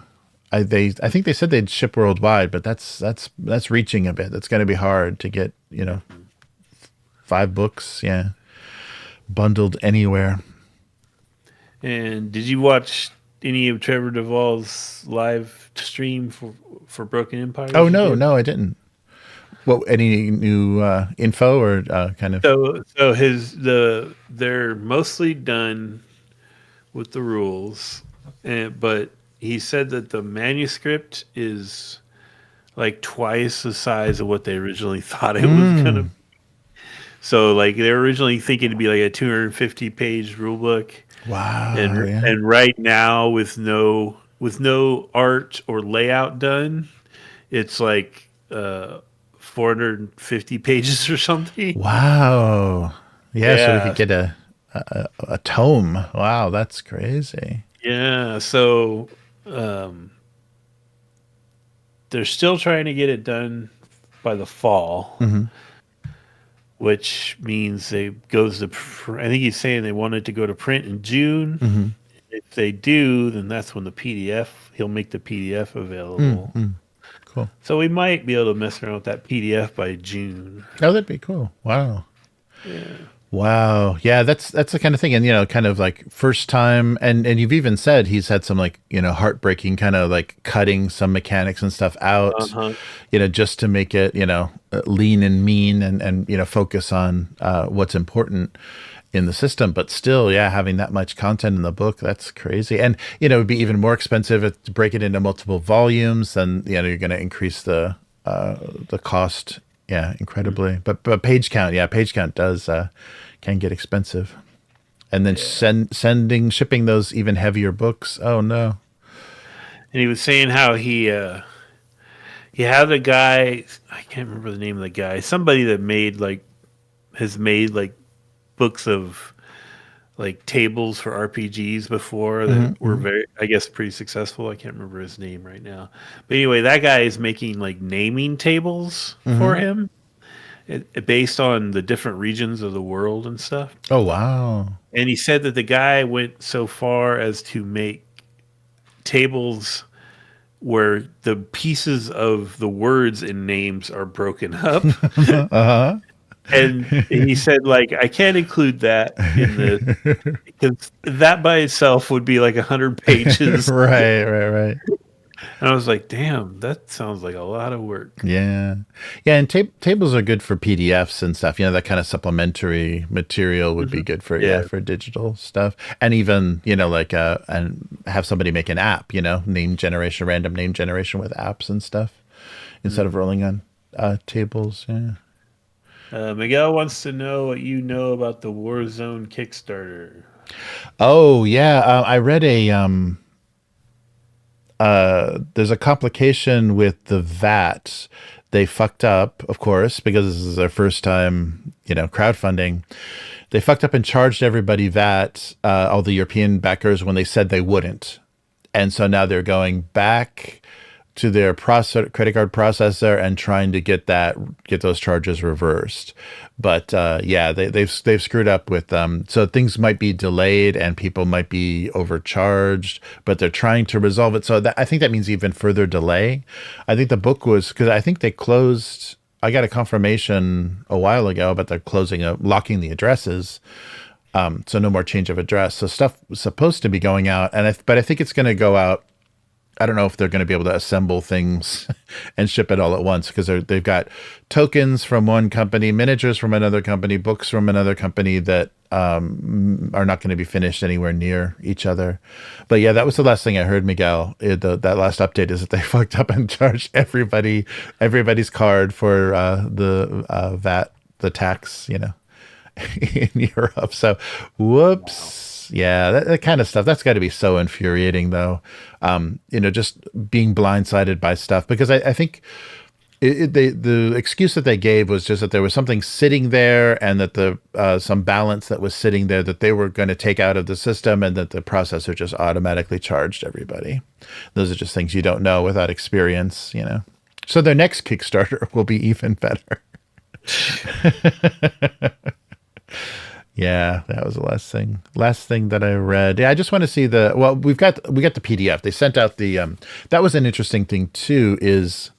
I think they said they'd ship worldwide, but that's reaching a bit. That's going to be hard to get. 5 books, yeah, bundled anywhere. And did you watch any of Trevor Duvall's live stream for Broken Empire? Oh no, no, I didn't. What? Any new info or kind of? So they're mostly done with the rules, but he said that the manuscript is like twice the size of what they originally thought it was gonna. So like they were originally thinking it'd be like a 250-page rule book, Wow, yeah. and right now with no art or layout done, it's like 450 pages or something. Wow. Yeah, so we Yeah, could get a tome. Wow, that's crazy. yeah. So um, they're still trying to get it done by the fall, which means it goes to. I think he's saying they want it to go to print in June. If they do, then that's when he'll make the PDF available. Cool. So we might be able to mess around with that PDF by June. Oh, that'd be cool. Wow. Yeah. Wow. Yeah, that's the kind of thing. And kind of like first time and you've even said he's had some like, heartbreaking kind of like cutting some mechanics and stuff out, Uh-huh. just to make it, lean and mean and focus on what's important in the system. But still, yeah, having that much content in the book, that's crazy. And it would be even more expensive to break it into multiple volumes, and you're going to increase the cost. Yeah, incredibly. But page count, yeah, page count does can get expensive. And then shipping those even heavier books. Oh no. And he was saying how he had a guy, I can't remember the name of the guy, somebody that has made like books of like tables for RPGs before that were very, I guess, pretty successful. I can't remember his name right now. But anyway, that guy is making like naming tables for him based on the different regions of the world and stuff. Oh wow. And he said that the guy went so far as to make tables where the pieces of the words and names are broken up. Uh-huh. And he said, like, I can't include that in the because that by itself would be like 100 pages. Right. And I was like, damn, that sounds like a lot of work. Yeah. Yeah, and tables are good for PDFs and stuff. That kind of supplementary material would be good for Yeah. for digital stuff. And even, like and have somebody make an app, name generation, random name generation with apps and stuff instead of rolling on tables. Yeah. Miguel wants to know what you know about the Warzone Kickstarter. Oh, yeah, I read there's a complication with the VAT. They fucked up, of course, because this is their first time, crowdfunding. They fucked up and charged everybody VAT, all the European backers, when they said they wouldn't. And so now they're going back to their credit card processor and trying to get those charges reversed. But yeah, they've screwed up with so things might be delayed and people might be overcharged, but they're trying to resolve it. So I think that means even further delay. I think the book was, because I think they closed. I got a confirmation a while ago, but they're locking the addresses. So no more change of address. So stuff was supposed to be going out, but I think it's going to go out. I don't know if they're going to be able to assemble things and ship it all at once, because they've got tokens from one company, miniatures from another company, books from another company that are not going to be finished anywhere near each other. But yeah, that was the last thing I heard, Miguel. That last update is that they fucked up and charged everybody's card for the VAT, the tax, in Europe. So, whoops. Yeah, that kind of stuff. That's got to be so infuriating, though. Just being blindsided by stuff because I think the excuse that they gave was just that there was something sitting there and that the some balance that was sitting there that they were going to take out of the system and that the processor just automatically charged everybody. Those are just things you don't know without experience, So their next Kickstarter will be even better. Yeah, that was the last thing that I read. Yeah, I just want to see we got the PDF. They sent out the that was an interesting thing too, is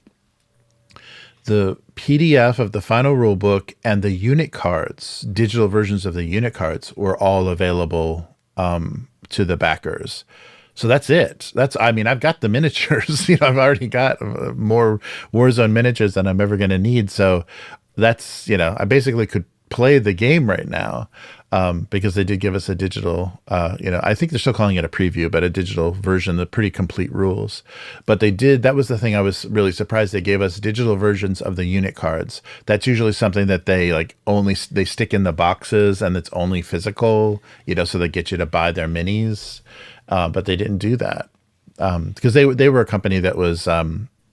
the PDF of the final rulebook and the unit cards, digital versions of the unit cards, were all available to the backers. So that's it. I've got the miniatures. I've already got more Warzone miniatures than I'm ever going to need. So that's, I basically could play the game right now because they did give us a digital, I think they're still calling it a preview, but a digital version, the pretty complete rules. But that was the thing I was really surprised. They gave us digital versions of the unit cards. That's usually something that they they stick in the boxes and it's only physical, so they get you to buy their minis. But they didn't do that because they were a company that was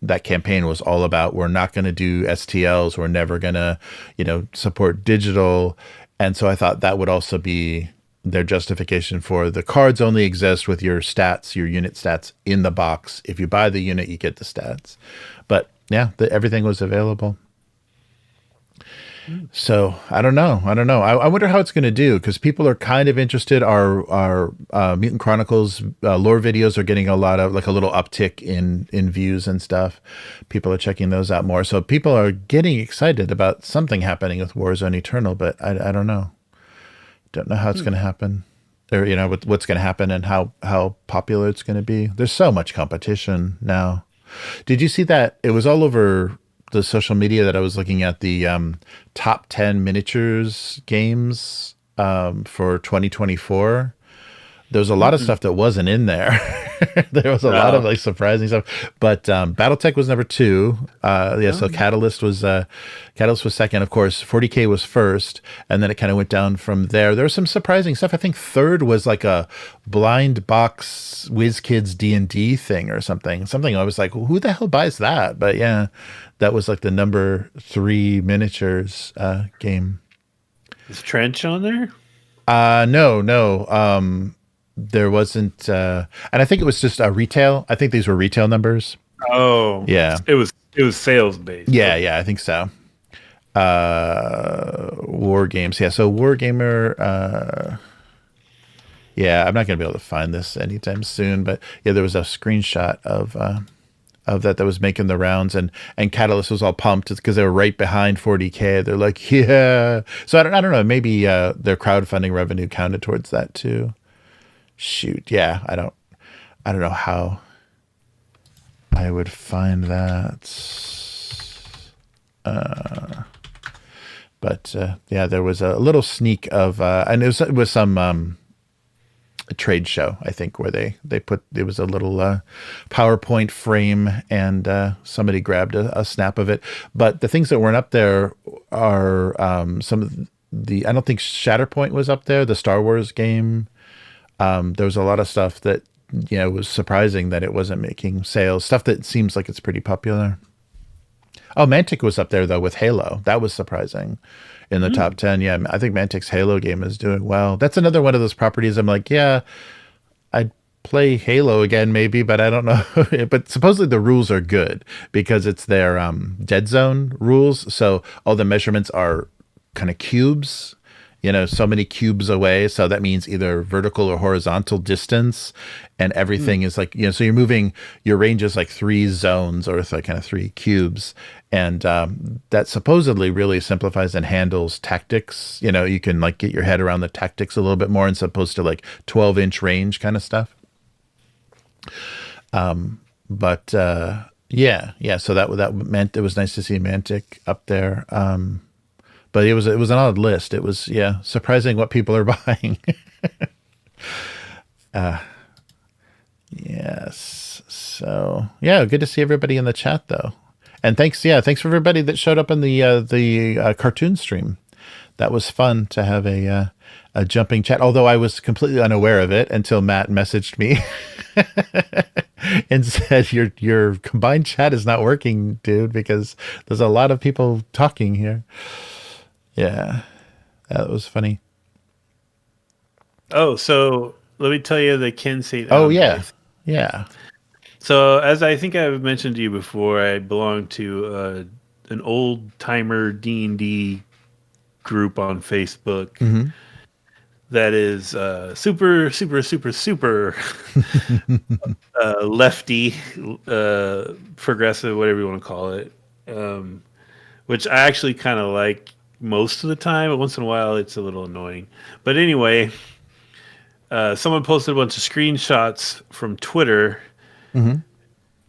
that campaign was all about, we're not going to do STLs. We're never going to, support digital. And so I thought that would also be their justification for the cards only exist with your stats, your unit stats in the box. If you buy the unit, you get the stats. But yeah, everything was available. So I don't know. I wonder how it's going to do because people are kind of interested. Our Mutant Chronicles lore videos are getting a lot of a little uptick in views and stuff. People are checking those out more. So people are getting excited about something happening with Warzone Eternal, but I don't know. Don't know how it's going to happen, or what's going to happen and how popular it's going to be. There's so much competition now. Did you see that? It was all over the social media that I was looking at, the top 10 miniatures games for 2024. There was a lot of stuff that wasn't in there. There was a lot of surprising stuff, but BattleTech was number 2. So Catalyst was second. Of course, 40K was first, and then it kind of went down from there. There was some surprising stuff. I think third was a blind box WizKids D&D thing or something. I was like, well, who the hell buys that? But yeah, that was the number 3 miniatures game. Is Trench on there? No. There wasn't, and I think it was just retail. I think these were retail numbers. Oh, yeah. It was sales based. Yeah, I think so. War games, yeah. So Wargamer, yeah. I'm not gonna be able to find this anytime soon, but yeah, there was a screenshot of that was making the rounds, and Catalyst was all pumped because they were right behind 40K. They're like, yeah. So I don't know. Maybe their crowdfunding revenue counted towards that too. Shoot, yeah, I don't know how I would find that. But yeah, there was a little sneak of, and it was some a trade show, I think, where they put, it was a little PowerPoint frame, and somebody grabbed a snap of it. But the things that weren't up there are some of the, I don't think Shatterpoint was up there, the Star Wars game. There was a lot of stuff that, was surprising that it wasn't making sales. Stuff that seems like it's pretty popular. Oh, Mantic was up there, though, with Halo. That was surprising in the top 10. Yeah, I think Mantic's Halo game is doing well. That's another one of those properties I'm like, yeah, I'd play Halo again maybe, but I don't know. But supposedly the rules are good because it's their Dead Zone rules. So all the measurements are kind of cubes. So many cubes away. So that means either vertical or horizontal distance, and everything is so you're moving, your range is 3 zones, or it's kind of 3 cubes. And that supposedly really simplifies and handles tactics. You can get your head around the tactics a little bit more, as opposed to 12-inch range kind of stuff. But yeah. So that meant it was nice to see Mantic up there. But it was an odd list. It was, surprising what people are buying. Yes. So yeah, good to see everybody in the chat though. And thanks for everybody that showed up in the cartoon stream. that was fun to have a jumping chat. Although I was completely unaware of it until Matt messaged me and said, "Your combined chat is not working, dude, because there's a lot of people talking here." Yeah, that was funny. Oh, so let me tell you the Ken St. Oh Andre. yeah, yeah. So, as I think I've mentioned to you before, I belong to an old timer D&D group on Facebook Mm-hmm. that is super, super, super, super lefty, progressive, whatever you want to call it, which I actually kind of like most of the time, but once in a while it's a little annoying. But anyway, someone posted a bunch of screenshots from Twitter Mm-hmm.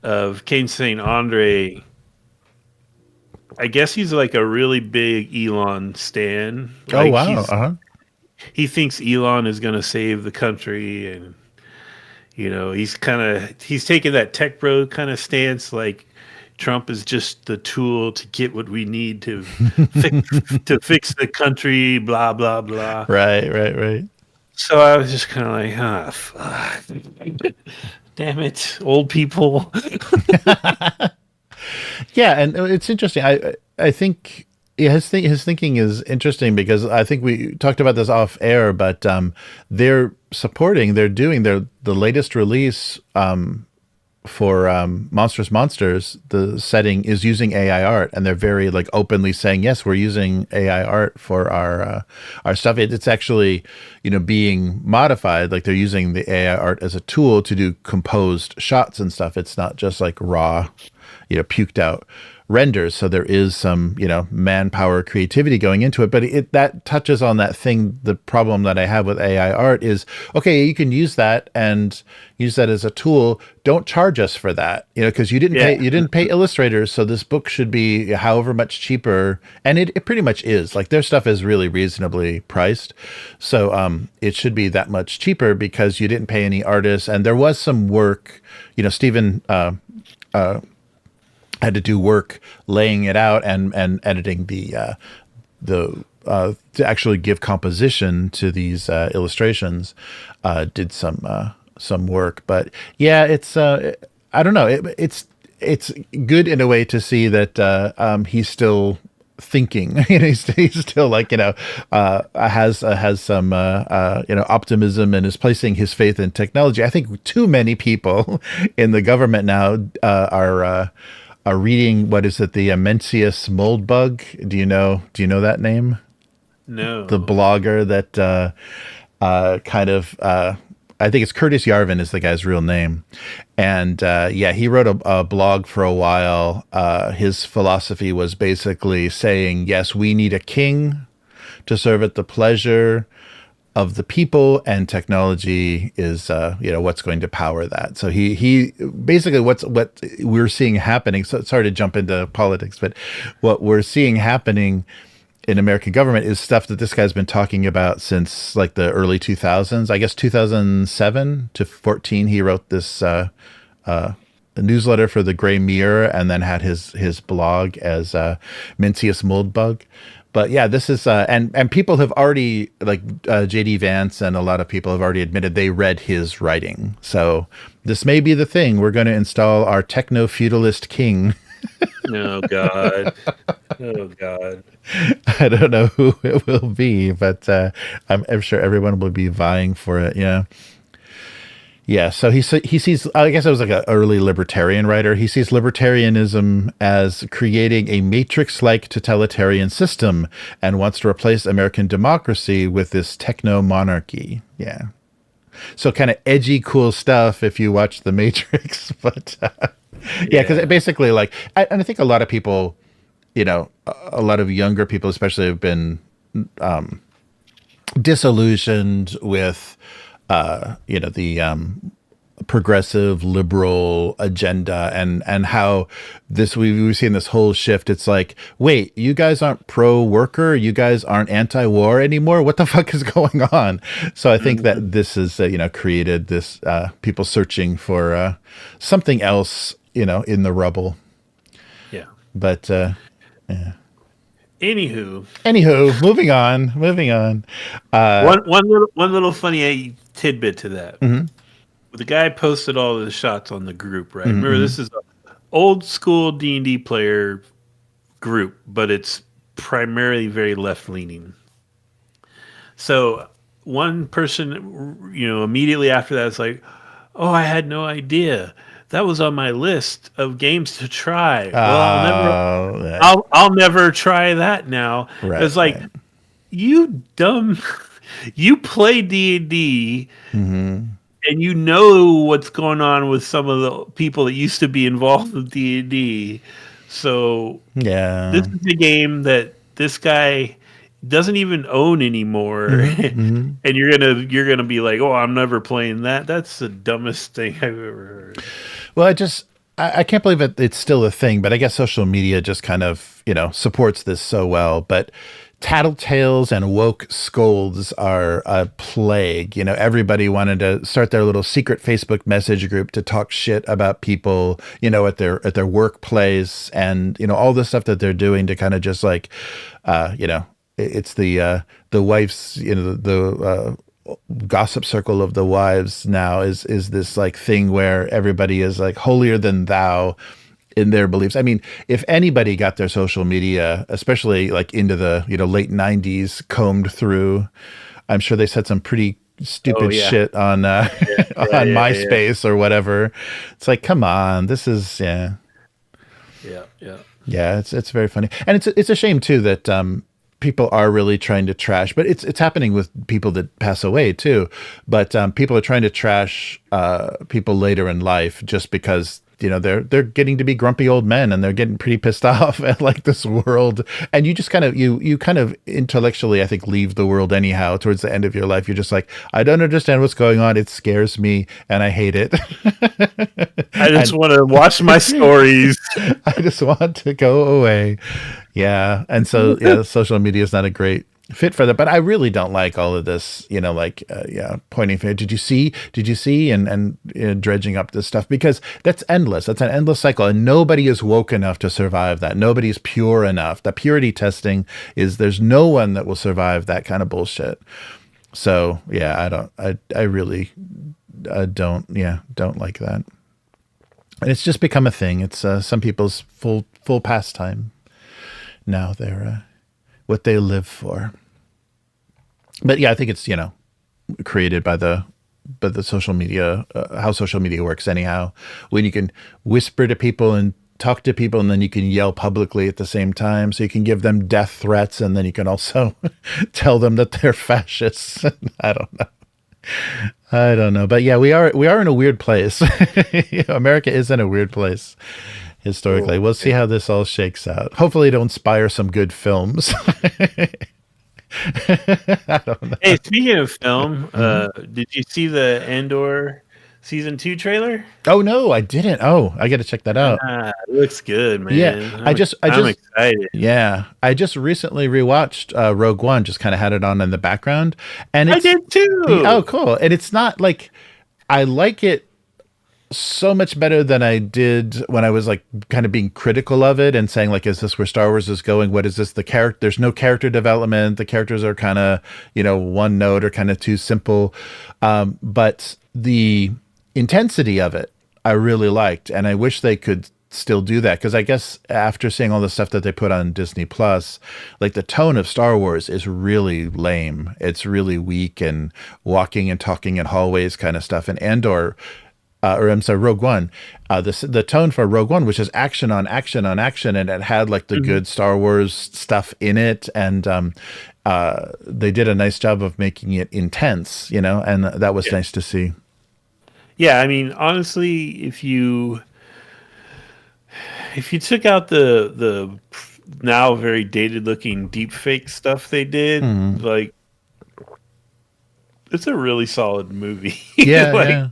of Kane St. Andre. I guess he's like a really big Elon stan. Oh Like wow. Uh-huh. he thinks Elon is going to save the country, and he's taking that tech bro kind of stance. Like Trump is just the tool to get what we need to fix the country. Blah blah blah. Right, right, right. So I was just kind of like, fuck. Damn it, old people. Yeah, and it's interesting. I think his thinking is interesting because I think we talked about this off air, but they're doing the latest release for Monstrous Monsters. The setting is using AI art, and they're very like openly saying, yes, we're using AI art for our stuff. It's actually being modified. Like they're using the AI art as a tool to do composed shots and stuff. It's not just like raw, puked out renders. So there is some, manpower, creativity going into it. But that touches on that thing. The problem that I have with AI art is, okay, you can use that and use that as a tool. Don't charge us for that, because you didn't pay illustrators. So this book should be however much cheaper. And it pretty much is. Like their stuff is really reasonably priced. So it should be that much cheaper because you didn't pay any artists. And there was some work, Stephen had to do work laying it out and editing the to actually give composition to these illustrations. Did some work, but yeah, it's I don't know. It's good in a way to see that he's still thinking. He's still like has some optimism and is placing his faith in technology. I think too many people in the government now are reading, what is it, the Mencius mold bug? Do you know that name? No. The blogger that I think it's Curtis Yarvin is the guy's real name. And he wrote a blog for a while. His philosophy was basically saying, yes, we need a king to serve at the pleasure of the people, and technology is what's going to power that. So he basically what we're seeing happening. So sorry to jump into politics, but what we're seeing happening in American government is stuff that this guy's been talking about since like the early 2000s. I guess 2007 to 14 he wrote this a newsletter for the Gray Mirror, and then had his blog as Mencius Moldbug. But yeah, this is and people have already, like JD Vance and a lot of people have already admitted they read his writing. So this may be the thing. We're going to install our techno feudalist king. Oh God. Oh God. I don't know who it will be, but I'm sure everyone will be vying for it. Yeah. Yeah, so he sees, I guess it was like an early libertarian writer. He sees libertarianism as creating a matrix-like totalitarian system and wants to replace American democracy with this techno-monarchy. Yeah. So kind of edgy, cool stuff if you watch The Matrix. But yeah, because basically and I think a lot of people, a lot of younger people especially have been disillusioned with the progressive liberal agenda and how we've seen this whole shift. It's like, wait, you guys aren't pro-worker, you guys aren't anti-war anymore, what the fuck is going on? So I think that this has created this people searching for something else in the rubble. Yeah. But yeah. Anywho, moving on. One little funny tidbit to that. Mhm, The guy posted all the shots on the group, right? mhm, Remember, mhm. this is an old school D&D player group, but it's primarily very left leaning. So one person, immediately after that is like, "Oh, I had no idea. That was on my list of games to try. Well, That, I'll never try that now." right, It's like, right. you dumb, you play D&D Hmm. and you know what's going on with some of the people that used to be involved with D&D. So this Yeah. is a game that this guy doesn't even own anymore. Hmm. Hmm. And you're gonna be like, "Oh, I'm never playing that." That's the dumbest thing I've ever heard. Well, I can't believe it's still a thing, but I guess social media just kind of, supports this so well. But tattletales and woke scolds are a plague. Everybody wanted to start their little secret Facebook message group to talk shit about people, at their workplace, and all the stuff that they're doing to kind of just like, it's the wife's, the gossip circle of the wives now is this like thing where everybody is like holier than thou in their beliefs. I mean, if anybody got their social media, especially like into the late '90s, combed through, I'm sure they said some pretty Oh stupid yeah, shit on yeah, on yeah, yeah, MySpace or whatever. It's like, come on, this is yeah, yeah. yeah, it's very funny, and it's a shame too that people are really trying to trash, but it's happening with people that pass away too. But people are trying to trash people later in life just because they're getting to be grumpy old men and they're getting pretty pissed off at like this world. And you just kind of you kind of intellectually, I think, leave the world anyhow towards the end of your life. You're just like, I don't understand what's going on. It scares me and I hate it. I just And want to watch my stories. I just want to go away. Yeah. And so, yeah, social media is not a great fit for that. But I really don't like all of this, pointing finger. Did you see? And dredging up this stuff because that's endless. That's an endless cycle. And nobody is woke enough to survive that. Nobody's pure enough. The purity testing there's no one that will survive that kind of bullshit. So, yeah, I really don't like that. And it's just become a thing. It's some people's full pastime now. They're what they live for. But yeah, I think it's created by the social media, how social media works anyhow. When you can whisper to people and talk to people, and then you can yell publicly at the same time. So you can give them death threats, and then you can also tell them that they're fascists. I don't know. I don't know, but yeah, we are in a weird place. America is in a weird place historically. Oh, We'll see how this all shakes out. Hopefully, it'll inspire some good films. I don't know. hey, speaking of film, Mhm. did you see the Andor season 2 trailer? Oh no, I didn't. Oh, I got to check that out. It looks good, Yeah, man. I I'm just, I I'm just, excited. yeah, I just recently rewatched Rogue One. Just kind of had it on in the background, and I did oh too. cool. And it's not like I like it so much better than I did when I was like kind of being critical of it and saying like, is this where Star Wars is going? What is this? The character, there's no character development. The characters are kind of, one note or kind of too simple. But the intensity of it, I really liked. And I wish they could still do that. Cause I guess after seeing all the stuff that they put on Disney Plus, like the tone of Star Wars is really lame. It's really weak and walking and talking in hallways kind of stuff. And Andor, or I'm sorry, Rogue One. The tone for Rogue One, which is action on action on action, and it had like the Mhm. good Star Wars stuff in it, and they did a nice job of making it intense, and that was Yeah. nice to see. Yeah, I mean, honestly, if you took out the now very dated looking deep fake stuff they did, Mhm. like, it's a really solid movie. Yeah, Like, yeah,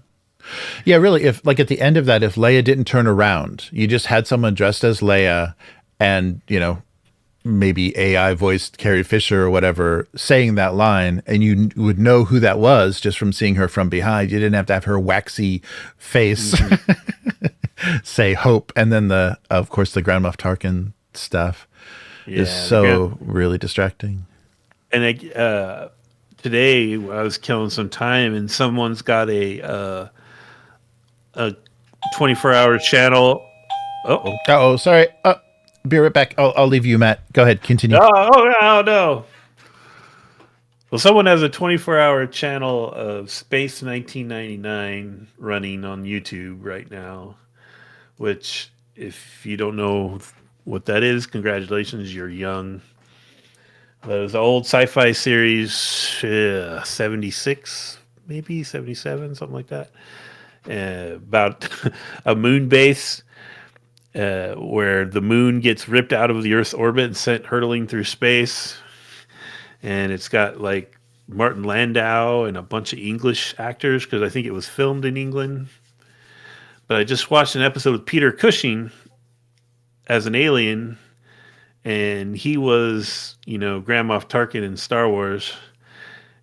yeah. Really, if like at the end of that, if Leia didn't turn around, you just had someone dressed as Leia, and maybe AI voiced Carrie Fisher or whatever saying that line, and you would know who that was just from seeing her from behind. You didn't have to have her waxy face mhm. say hope, and then of course the Grand Moff Tarkin stuff. is Yeah, so really distracting. and today I was killing some time, and someone's got a 24-hour channel. Oh, Oh, sorry. Be right back. I'll leave you, Matt. Go ahead. Continue. oh no! Well, someone has a 24-hour channel of Space 1999 running on YouTube right now. Which, if you don't know what that is, congratulations, you're young. It was an old sci-fi series, 76, maybe 77, something like that, about a moon base where the moon gets ripped out of the Earth's orbit and sent hurtling through space. And it's got like Martin Landau and a bunch of English actors because I think it was filmed in England. But I just watched an episode with Peter Cushing as an alien, and he was, Grand Moff Tarkin in Star Wars.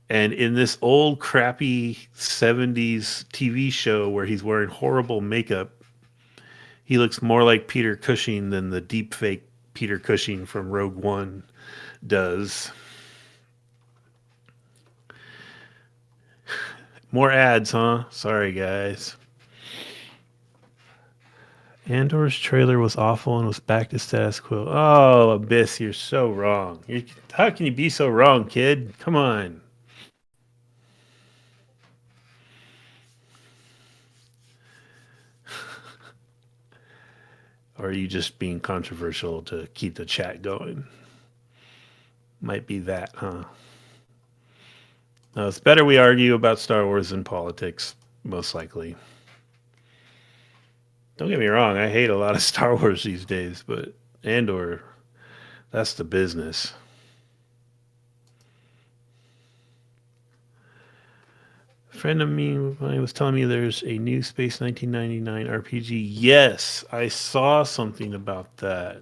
And in this old crappy 70s TV show where he's wearing horrible makeup, he looks more like Peter Cushing than the deep fake Peter Cushing from Rogue One does. More ads, huh? Sorry, guys. Andor's trailer was awful and was back to status quo. Oh, Abyss, you're so wrong. How can you be so wrong, kid? Come on. Or are you just being controversial to keep the chat going? Might be that, huh? No, it's better we argue about Star Wars than politics, most likely. Don't get me wrong, I hate a lot of Star Wars these days, but Andor, that's the business. A friend of mine was telling me there's a new Space 1999 RPG. Yes, I saw something about that.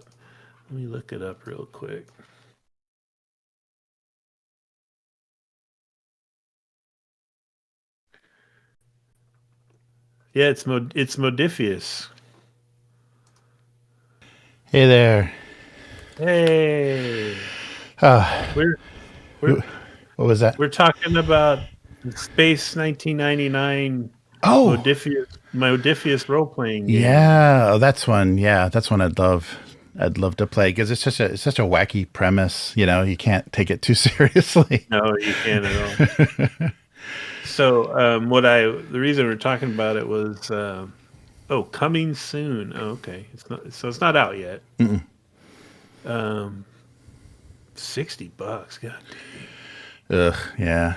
Let me look it up real quick. Yeah, it's Modifius. Hey there. Hey. We're What was that? We're talking about Space 1999 Oh, Modifius role-playing game. yeah. Oh, that's one. Yeah, that's one I'd love to play because it's such a wacky premise. You can't take it too seriously. No, you can't at all. So, the reason we're talking about it was, coming soon. Oh, okay, it's not out yet. $60. God dang. Ugh. Yeah.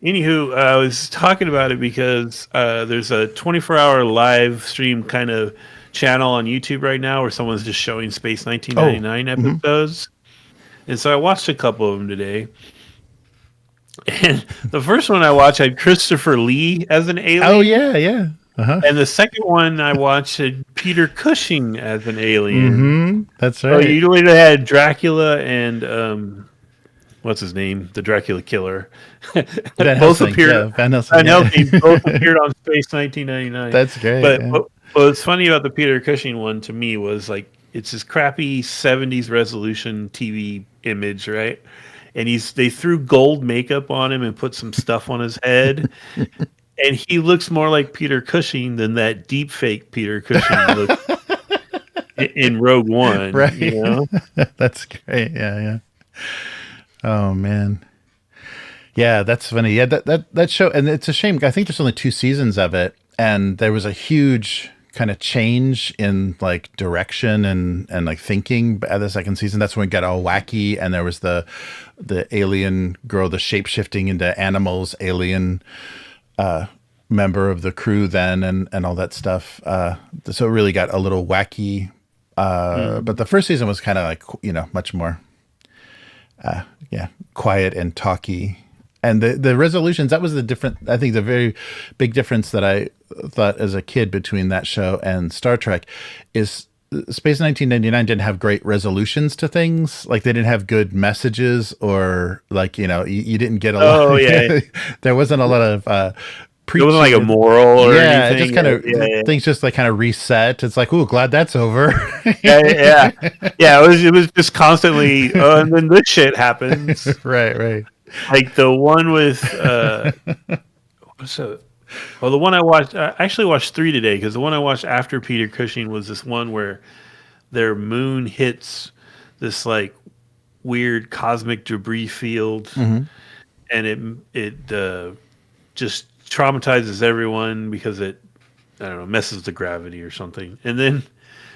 Anywho, I was talking about it because there's a 24-hour live stream kind of channel on YouTube right now where someone's just showing Space 1999 episodes. And so I watched a couple of them today. And the first one I watched had Christopher Lee as an alien. Oh, yeah. Uh-huh. And the second one I watched had Peter Cushing as an alien. Mm-hmm. That's right. Oh, you later had Dracula and what's his name? The Dracula killer. Both appeared. Yeah, Van Helsing. I know they both appeared on Space 1999. That's great. But what's funny about the Peter Cushing one to me was like it's this crappy 70s resolution TV image, right? And they threw gold makeup on him and put some stuff on his head. And he looks more like Peter Cushing than that deep fake Peter Cushing looked in Rogue One. Right. That's great. Yeah. Oh man. Yeah, that's funny. Yeah, that show, and it's a shame. I think there's only 2 seasons of it, and there was a huge kind of change in like direction and like thinking at the second season. That's when it got all wacky, and there was the alien girl, the shape shifting into animals, alien member of the crew then, and all that stuff. So it really got a little wacky. But the first season was kind of like much more quiet and talky. And the resolutions, that was the very big difference that I thought as a kid between that show and Star Trek is Space 1999 didn't have great resolutions to things. Like they didn't have good messages, or like, you didn't get a lot. Yeah. There wasn't a lot of It wasn't like a preachy. moral or Yeah, it just anything. kind of Yeah. things just like kind of reset. It's like, ooh, glad that's over. Yeah. It was just constantly, and then this shit happens. Right, right. Like the one with what's that? Well, the one I watched, I actually watched three today because the one I watched after Peter Cushing was this one where their moon hits this like weird cosmic debris field, Hmm. and it just traumatizes everyone because it, I don't know, messes the gravity or something. And then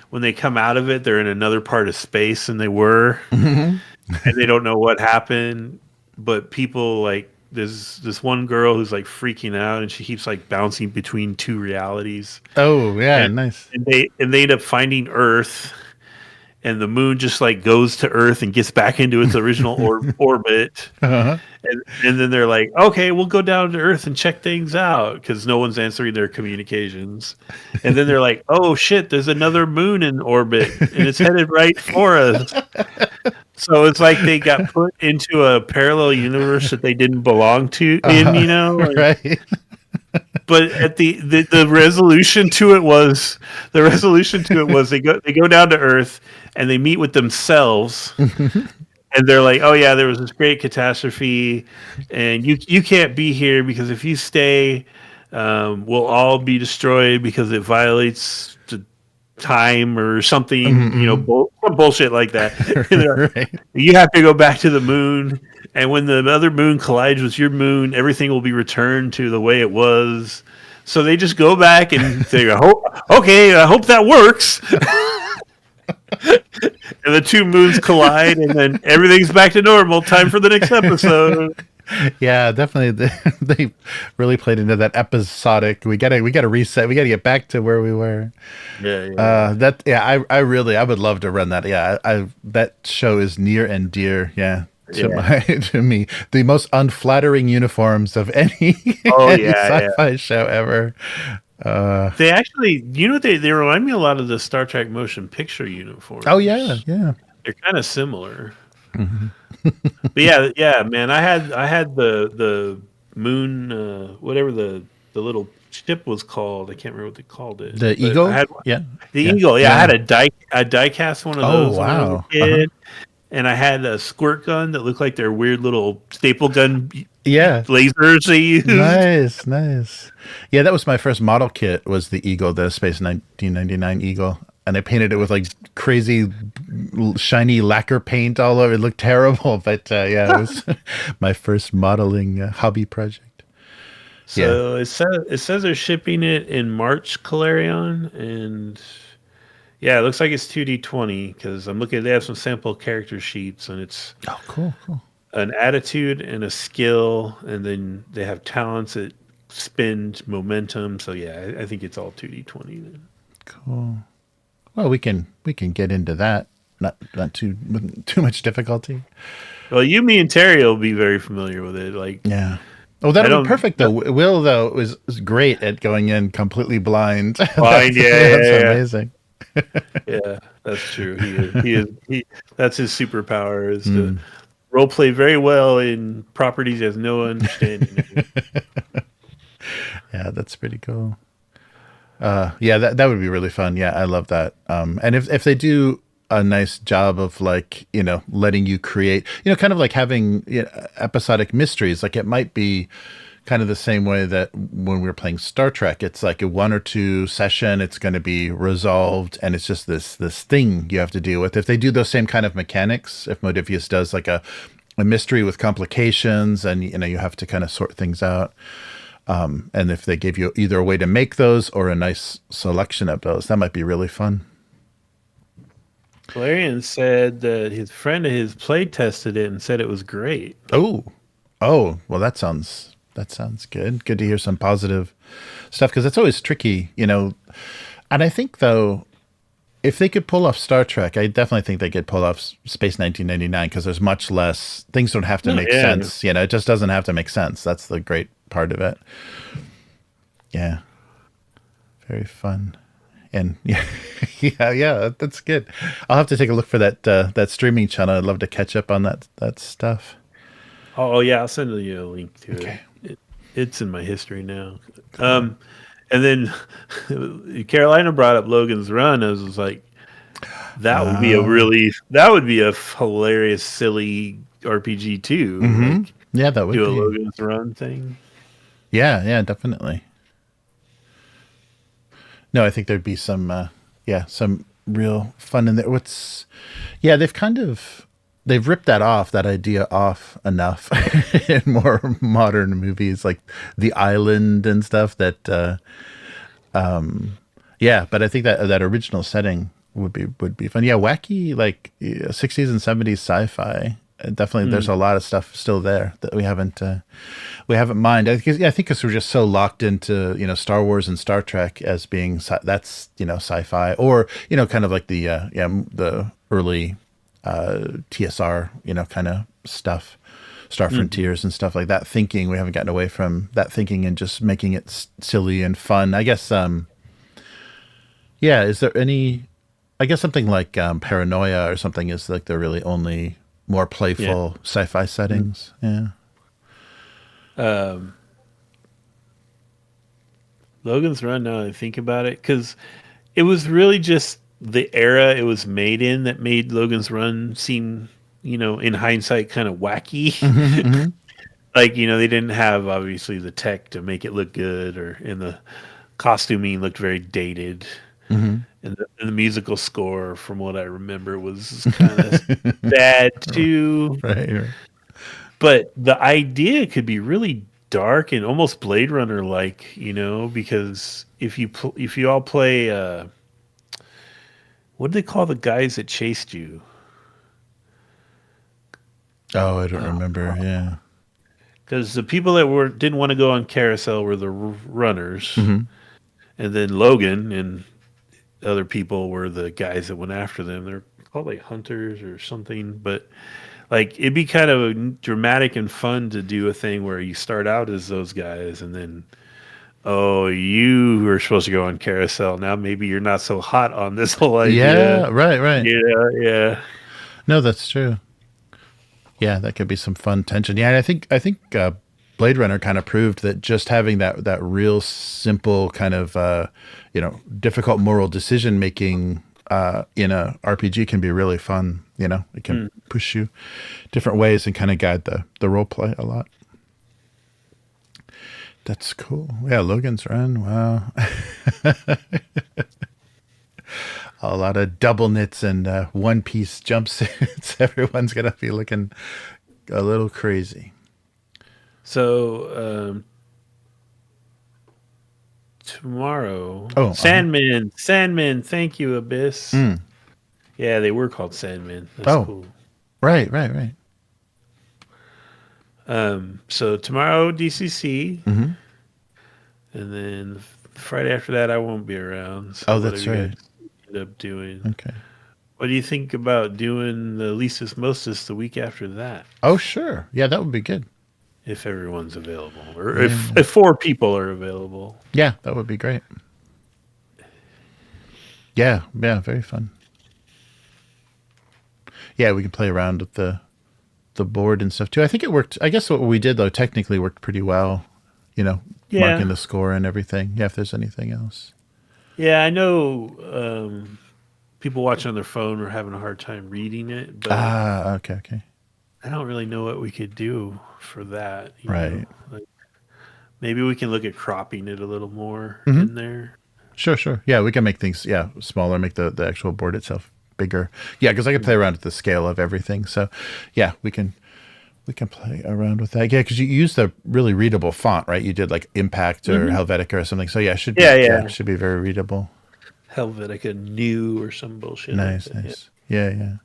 when they come out of it, they're in another part of space than they were, Hmm. and they don't know what happened. But people like there's this one girl who's like freaking out, and she keeps like bouncing between two realities, Oh, yeah, and nice. they end up finding Earth, and the moon just like goes to Earth and gets back into its original orbit. Uh-huh. And then they're like, okay, we'll go down to Earth and check things out because no one's answering their communications. And then they're like, oh shit, there's another moon in orbit and it's headed right for us. So it's like they got put into a parallel universe that they didn't belong to Right. But at the resolution to it was they go down to Earth and they meet with themselves. And they're like, "Oh yeah, there was this great catastrophe, and you can't be here because if you stay, we'll all be destroyed because it violates the time or something, some bullshit like that. And they're like, Right. you have to go back to the moon, and when the other moon collides with your moon, everything will be returned to the way it was." So they just go back and say, "Okay, I hope that works." And the two moons collide, and then everything's back to normal. Time for the next episode. Yeah, definitely. They really played into that episodic. We gotta reset. We gotta get back to where we were. Yeah. I would love to run that. Yeah, I that show is near and dear. Yeah. To Yeah. to me, the most unflattering uniforms of any Oh any yeah. sci-fi show ever. They actually, they remind me a lot of the Star Trek motion picture uniforms. Oh yeah, yeah. They're kind of similar. Mhm. But yeah, man. I had the moon, whatever the little ship was called. I can't remember what they called it. The But I Eagle. had Yeah, the yeah, Eagle. Yeah, I yeah. had a die cast one of Oh those when I was a wow. kid, and I had a squirt gun that looked like their weird little staple gun Yeah. lasers they used. Nice, nice. Yeah, that was my first model kit. Was the Eagle, the Space 1999 Eagle, and I painted it with like crazy shiny lacquer paint all over. It looked terrible, but yeah, it was my first modeling hobby project. Yeah. So it says they're shipping it in March, Calarion, and yeah, it looks like it's 2D20 because I'm looking. They have some sample character sheets, and it's Oh, cool, cool, an attitude and a skill, and then they have talents that spend momentum. So yeah, I think it's all 2D20 then. cool. Well, we can get into that. Not too much difficulty. Well, you, me, and Terry will be very familiar with it. Like Yeah. Oh, I that'll be don't perfect though. Will though was great at going in completely blind. mind. That's Yeah. amazing. Yeah, that's true. He that's his superpower is to Mm. role play very well in properties he has no understanding of. Yeah, that's pretty cool. Yeah, that would be really fun. Yeah, I love that. And if they do a nice job of like letting you create, kind of like having episodic mysteries, like it might be kind of the same way that when we were playing Star Trek, it's like a 1 or 2 session, it's going to be resolved, and it's just this thing you have to deal with. If they do those same kind of mechanics, if Modifius does like a mystery with complications, and you have to kind of sort things out. And if they give you either a way to make those or a nice selection of those, that might be really fun. Valerian said that his friend of his play tested it and said it was great. Oh, well, that sounds good. Good to hear some positive stuff because it's always tricky. And I think though, if they could pull off Star Trek, I definitely think they could pull off Space 1999 because there's much less. Things don't have to make sense. It just doesn't have to make sense. That's the great part of it. Yeah, very fun. And yeah, that's good. I'll have to take a look for that streaming channel. I'd love to catch up on that stuff. Oh yeah, I'll send you a link to Okay. it. It's in my history now. And then Carolina brought up Logan's Run. I was like, that would be a hilarious, silly RPG too. Like Yeah, that would do a be. Logan's Run thing. Yeah, definitely. No, I think there'd be some some real fun in there. Yeah, they've ripped that idea off enough in more modern movies like The Island and stuff yeah, but I think that original setting would be fun. Yeah, wacky, like 60s and 70s sci-fi. Definitely, there's a lot of stuff still there that we haven't mined. I think because we're just so locked into Star Wars and Star Trek as being that's sci-fi, or kind of like the early TSR kind of stuff, Star Frontiers and stuff like that. Thinking we haven't gotten away from that thinking and just making it silly and fun. I guess. Yeah, is there any? I guess something like Paranoia or something is like the really only more playful sci-fi settings. Yeah. Logan's Run, now that I think about it, because it was really just the era it was made in that made Logan's Run seem, in hindsight, kind of wacky. Like, they didn't have, obviously, the tech to make it look good, and the costuming looked very dated. And the musical score, from what I remember, was kind of bad too. Right. But the idea could be really dark and almost Blade Runner like, because if you all play, what do they call the guys that chased you? Oh, I don't remember. Yeah, because the people that didn't want to go on Carousel were the runners, and then Logan and other people were the guys that went after them. They're called like hunters or something, but like it'd be kind of dramatic and fun to do a thing where you start out as those guys and then you were supposed to go on Carousel. Now maybe you're not so hot on this whole idea. Yeah, right. Yeah. No, that's true. Yeah, that could be some fun tension. Yeah, and I think Blade Runner kind of proved that just having that real simple kind of difficult moral decision making in a RPG can be really fun. It can push you different ways and kind of guide the role play a lot. That's cool. Yeah, Logan's Run. Wow. A lot of double knits and one piece jumpsuits. Everyone's gonna be looking a little crazy. So tomorrow, Sandman, thank you, Abyss. Yeah, they were called Sandman. That's cool. Right. So tomorrow, DCC, and then Friday after that, I won't be around. So that's right. End up doing. Okay. What do you think about doing the Lisa's Mostas the week after that? Oh, sure. Yeah, that would be good. If everyone's available, or if 4 people are available. Yeah, that would be great. Yeah, very fun. Yeah, we can play around with the board and stuff too. I think it worked. I guess what we did though technically worked pretty well. Marking the score and everything. Yeah, if there's anything else. Yeah, I know people watching on their phone were having a hard time reading it. But okay. I don't really know what we could do for that. Right. Like, maybe we can look at cropping it a little more in there. Sure. Yeah, we can make things smaller, make the actual board itself bigger. Yeah, because I can play around with the scale of everything. So yeah, we can play around with that. Yeah, because you use the really readable font, right? You did like Impact or Helvetica or something. So yeah, it should be should be very readable. Helvetica New or some bullshit. Nice. Yeah.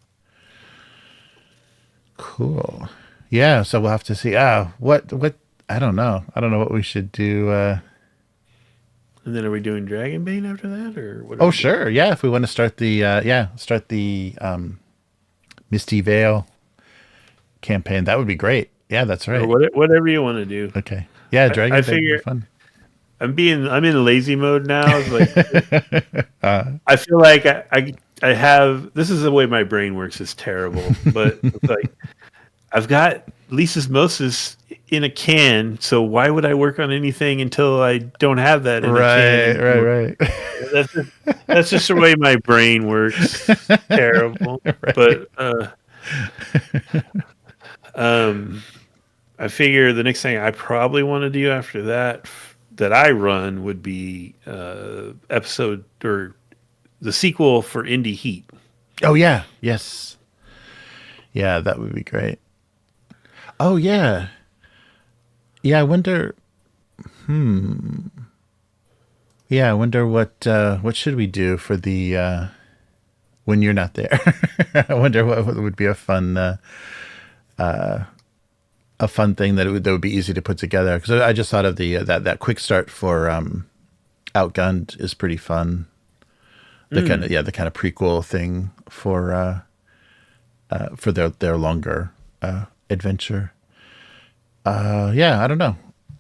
Cool. Yeah, so we'll have to see. What I don't know. I don't know what we should do. And then are we doing Dragonbane after that, or what? Oh, sure. Yeah, if we want to start the Misty Veil campaign, that would be great. Yeah, that's right. Or whatever you want to do. Okay. Yeah, Dragonbane would be fun. I'm in lazy mode now. Like, I feel like I have. This is the way my brain works. It's terrible, but it's like I've got Lisa's Moses in a can. So why would I work on anything until I don't have that in a can? Right. That's just the way my brain works. Terrible. Right. But I figure the next thing I probably want to do after that I run would be episode or the sequel for Indie Heat. Oh yeah, yes, yeah, that would be great. Oh yeah, yeah. I wonder. Yeah, I wonder what should we do for the when you're not there. I wonder what would be a fun thing that would be easy to put together, because I just thought of the that quick start for Outgunned is pretty fun. The kind of prequel thing for their longer adventure. Yeah, I don't know,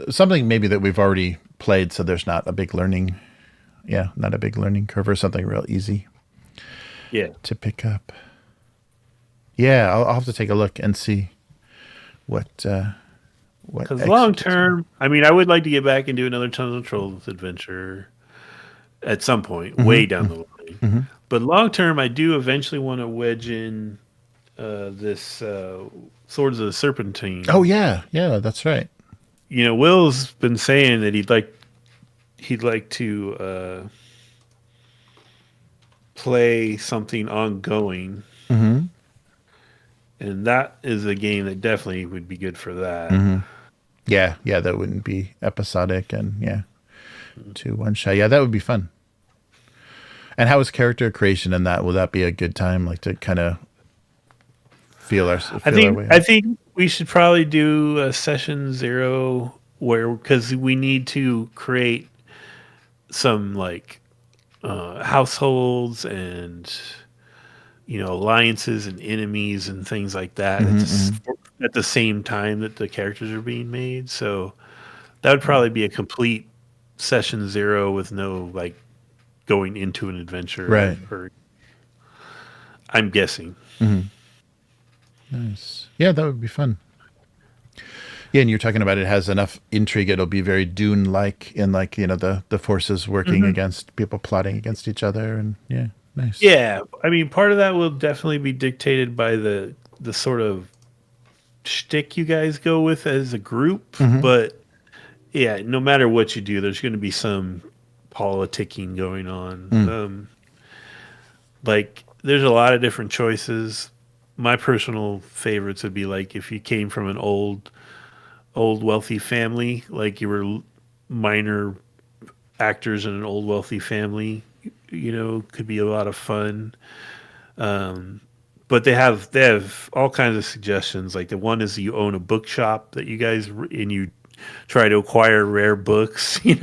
something maybe that we've already played, so there's not a big learning curve, or something real easy to pick up. Yeah, I'll have to take a look and see what because long term, I mean, I would like to get back and do another Tunnel of Trolls adventure at some point, way down the line. But long term, I do eventually want to wedge in this Swords of the Serpentine. Oh yeah, that's right. You know, Will's been saying that he'd like to play something ongoing. And that is a game that definitely would be good for that. Yeah, that wouldn't be episodic, and to one shot. Yeah, that would be fun. And how is character creation in that? Will that be a good time, like, to kind of feel our way out? I think we should probably do a session 0 because we need to create some like households and alliances and enemies and things like that at the same time that the characters are being made. So that would probably be a complete session 0 with no like going into an adventure, right? Or I'm guessing. Nice. Yeah, that would be fun. Yeah, and you're talking about it has enough intrigue. It'll be very Dune-like in, like, the forces working against people, plotting against each other, and yeah, nice. Yeah, I mean, part of that will definitely be dictated by the sort of shtick you guys go with as a group. But yeah, no matter what you do, there's going to be some politicking going on. Like, there's a lot of different choices. My personal favorites would be like if you came from an old wealthy family, like you were minor actors in an old wealthy family, could be a lot of fun. But they have all kinds of suggestions. Like, the one is you own a bookshop that you guys and you try to acquire rare books, which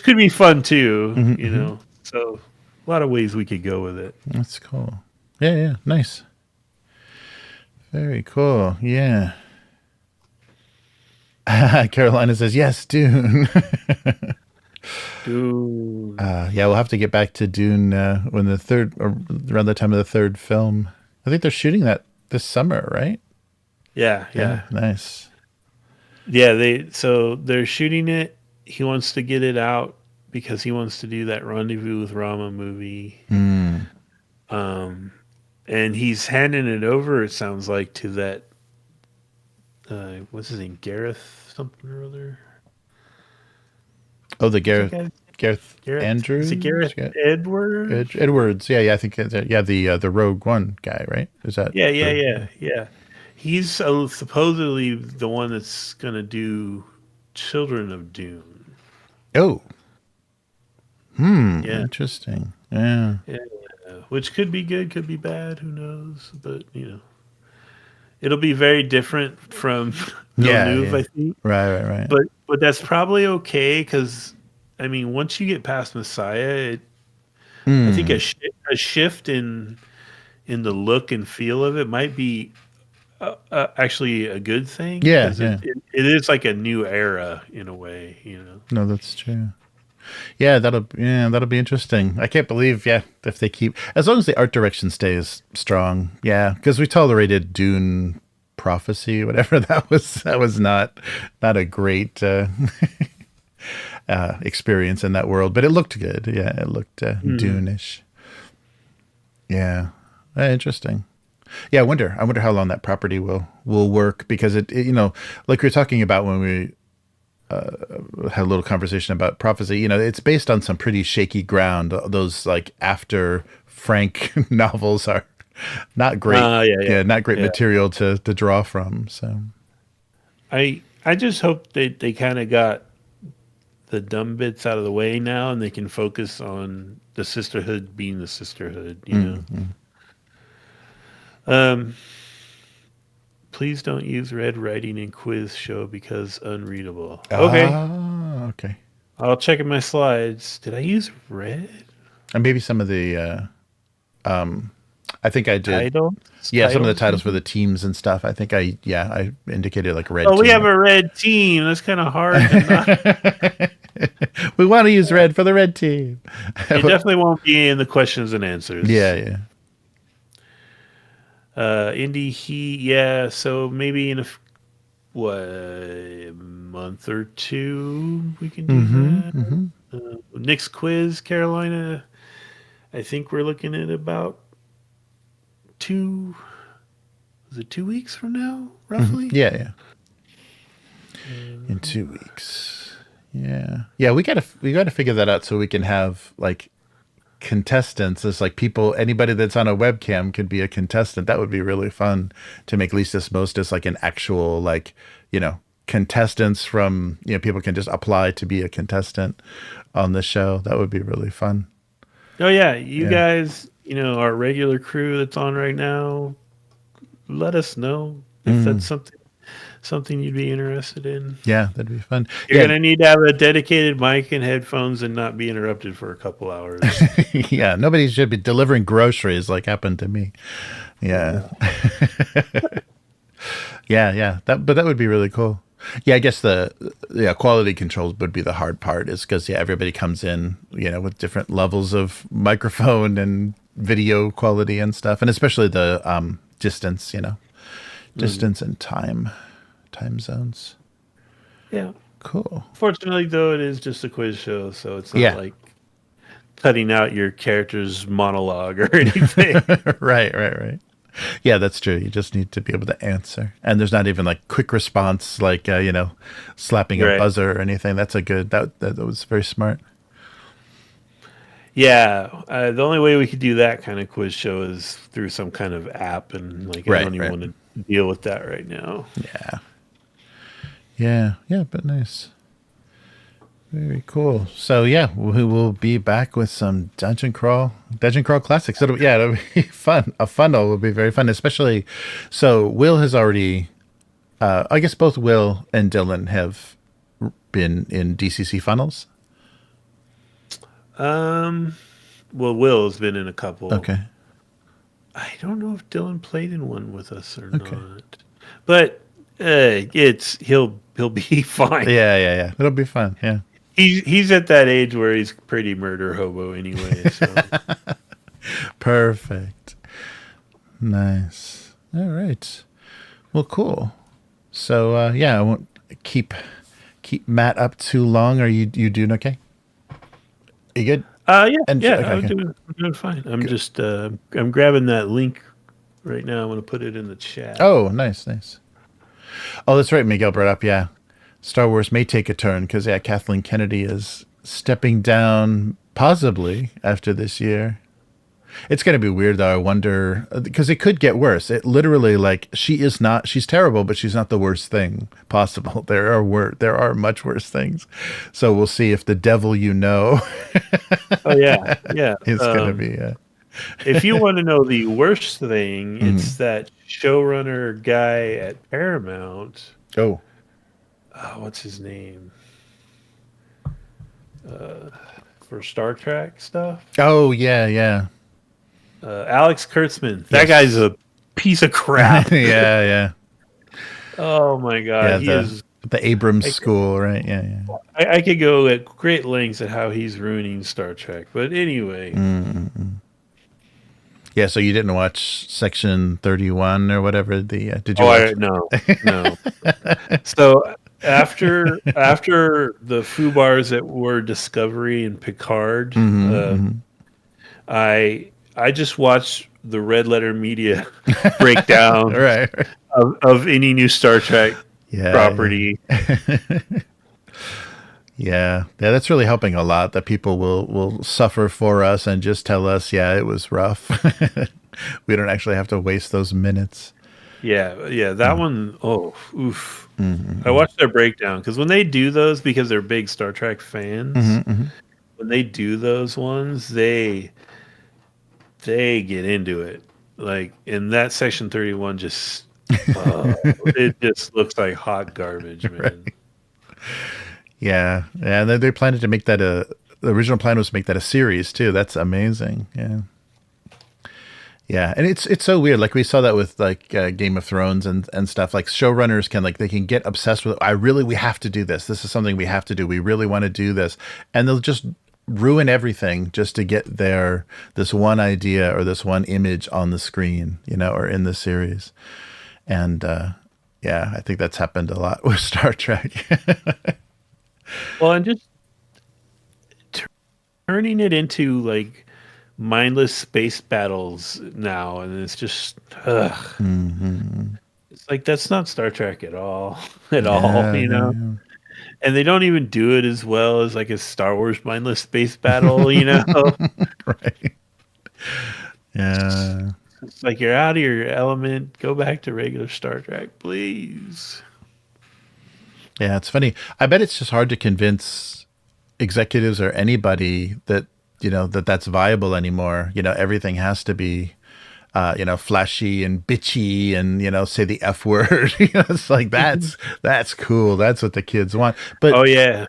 could be fun too, So a lot of ways we could go with it. That's cool. Yeah, nice. Very cool. Yeah. Carolina says, yes, Dune. Dune. Yeah, we'll have to get back to Dune when around the time of the third film. I think they're shooting that this summer, right? Yeah. Nice. Yeah, they're shooting it. He wants to get it out because he wants to do that Rendezvous with Rama movie. And he's handing it over, it sounds like, to that what's his name? Gareth something or other. Oh, the Gareth Andrews? Is it Gareth Edwards? Edwards. Yeah, I think the Rogue One guy, right? Is that? Yeah. He's supposedly the one that's going to do Children of Dune. Oh. Yeah. Interesting. Yeah. Which could be good, could be bad, who knows? But, it'll be very different from Villeneuve, I think. Right. But that's probably okay, because, I mean, once you get past Messiah, I think a shift in the look and feel of it might be actually a good thing. Yeah. It is like a new era in a way, No, that's true. Yeah, that'll be interesting. I can't believe, if they keep, as long as the art direction stays strong. Yeah, because we tolerated Dune Prophecy, whatever that was. That was not a great experience in that world, but it looked good. Yeah, it looked Dune-ish. Yeah, interesting. Yeah, I wonder how long that property will work, because it like we were talking about when we had a little conversation about Prophecy. It's based on some pretty shaky ground. Those like after Frank novels are not great. Not great material to draw from. So I just hope they kind of got the dumb bits out of the way now, and they can focus on the sisterhood being the sisterhood. Please don't use red writing in quiz show because unreadable. Okay. Okay. I'll check in my slides. Did I use red? And maybe some of the I think I did. Some of the titles for the teams and stuff. I think I indicated like red. Oh, we have a red team. That's kind of hard. We want to use red for the red team. It definitely won't be in the questions and answers. Yeah. Indie so maybe in a month or two we can do that. Next quiz, Carolina, I think we're looking at about 2 weeks from now, roughly. Yeah. In 2 weeks. Yeah, we gotta figure that out so we can have like contestants. It's like anybody that's on a webcam could be a contestant. That would be really fun to make Listas Mostas like an actual like contestants from people can just apply to be a contestant on the show. That would be really fun. Oh yeah, you guys, our regular crew that's on right now, let us know if that's something you'd be interested in. Yeah, that'd be fun. You're going to need to have a dedicated mic and headphones and not be interrupted for a couple hours. Yeah, nobody should be delivering groceries like happened to me. Yeah. Yeah. But that would be really cool. Yeah, I guess the quality controls would be the hard part, is because everybody comes in, with different levels of microphone and video quality and stuff, and especially the distance, distance and time zones. Yeah. Cool. Fortunately, though, it is just a quiz show, so it's not like cutting out your character's monologue or anything. Right. Yeah, that's true. You just need to be able to answer. And there's not even like quick response, like, slapping a buzzer or anything. That's that was very smart. Yeah. The only way we could do that kind of quiz show is through some kind of app. And I don't even want to deal with that right now. Yeah, but nice. Very cool. So we will be back with some Dungeon Crawl classics. It'll be fun. A funnel will be very fun, especially. So Will has already, I guess both Will and Dylan have been in DCC funnels. Well, Will has been in a couple. Okay. I don't know if Dylan played in one with us or not, but he'll be fine. Yeah. It'll be fun. Yeah. He's at that age where he's pretty murder hobo anyway. So. Perfect. Nice. All right. Well, cool. So I won't keep Matt up too long. Are you doing okay? Are you good? Okay, I'm okay. doing fine. I'm just I'm grabbing that link right now. I'm going to put it in the chat. Oh, nice. Oh, that's right. Miguel brought up. Yeah. Star Wars may take a turn because Kathleen Kennedy is stepping down possibly after this year. It's going to be weird though. I wonder, because it could get worse. It literally, like, she's terrible, but she's not the worst thing possible. There are much worse things. So we'll see if the devil Oh yeah. is going to be. If you want to know the worst thing, it's that showrunner guy at Paramount. Oh. What's his name? For Star Trek stuff? Oh, yeah. Alex Kurtzman. That guy's a piece of crap. Yeah. Oh, my God. He is the Abrams school, right? Yeah. I could go at great lengths at how he's ruining Star Trek. But anyway. Yeah, so you didn't watch Section 31 or whatever. Did you Oh, watch? no. So after the FUBARs that were Discovery and Picard, I just watched the Red Letter Media breakdown Right. of any new Star Trek Yeah. property. Yeah, that's really helping a lot. That people will suffer for us and just tell us, yeah, it was rough. We don't actually have to waste those minutes. Yeah, that one. Oh, oof. I watched their breakdown because when they do those, because they're big Star Trek fans, when they do those ones, they get into it. Like in that Section 31, just it just looks like hot garbage, man. Right. Yeah, and they planning to make that the original plan was to make that a series too. That's amazing. Yeah. Yeah, and it's so weird. Like we saw that with like Game of Thrones and stuff. Like showrunners can they can get obsessed with. We have to do this. This is something we have to do. We really want to do this, and they'll just ruin everything just to get this one idea or this one image on the screen, or in the series. And yeah, I think that's happened a lot with Star Trek. Well, and just turning it into like mindless space battles now, and it's just it's like that's not Star Trek at all, at all, Yeah. And they don't even do it as well as like a Star Wars mindless space battle, Right. Yeah. It's like you're out of your element. Go back to regular Star Trek, please. Yeah, it's funny. I bet it's just hard to convince executives or anybody that that's viable anymore. Everything has to be flashy and bitchy and say the F word. It's like that's cool. That's what the kids want. But Oh yeah,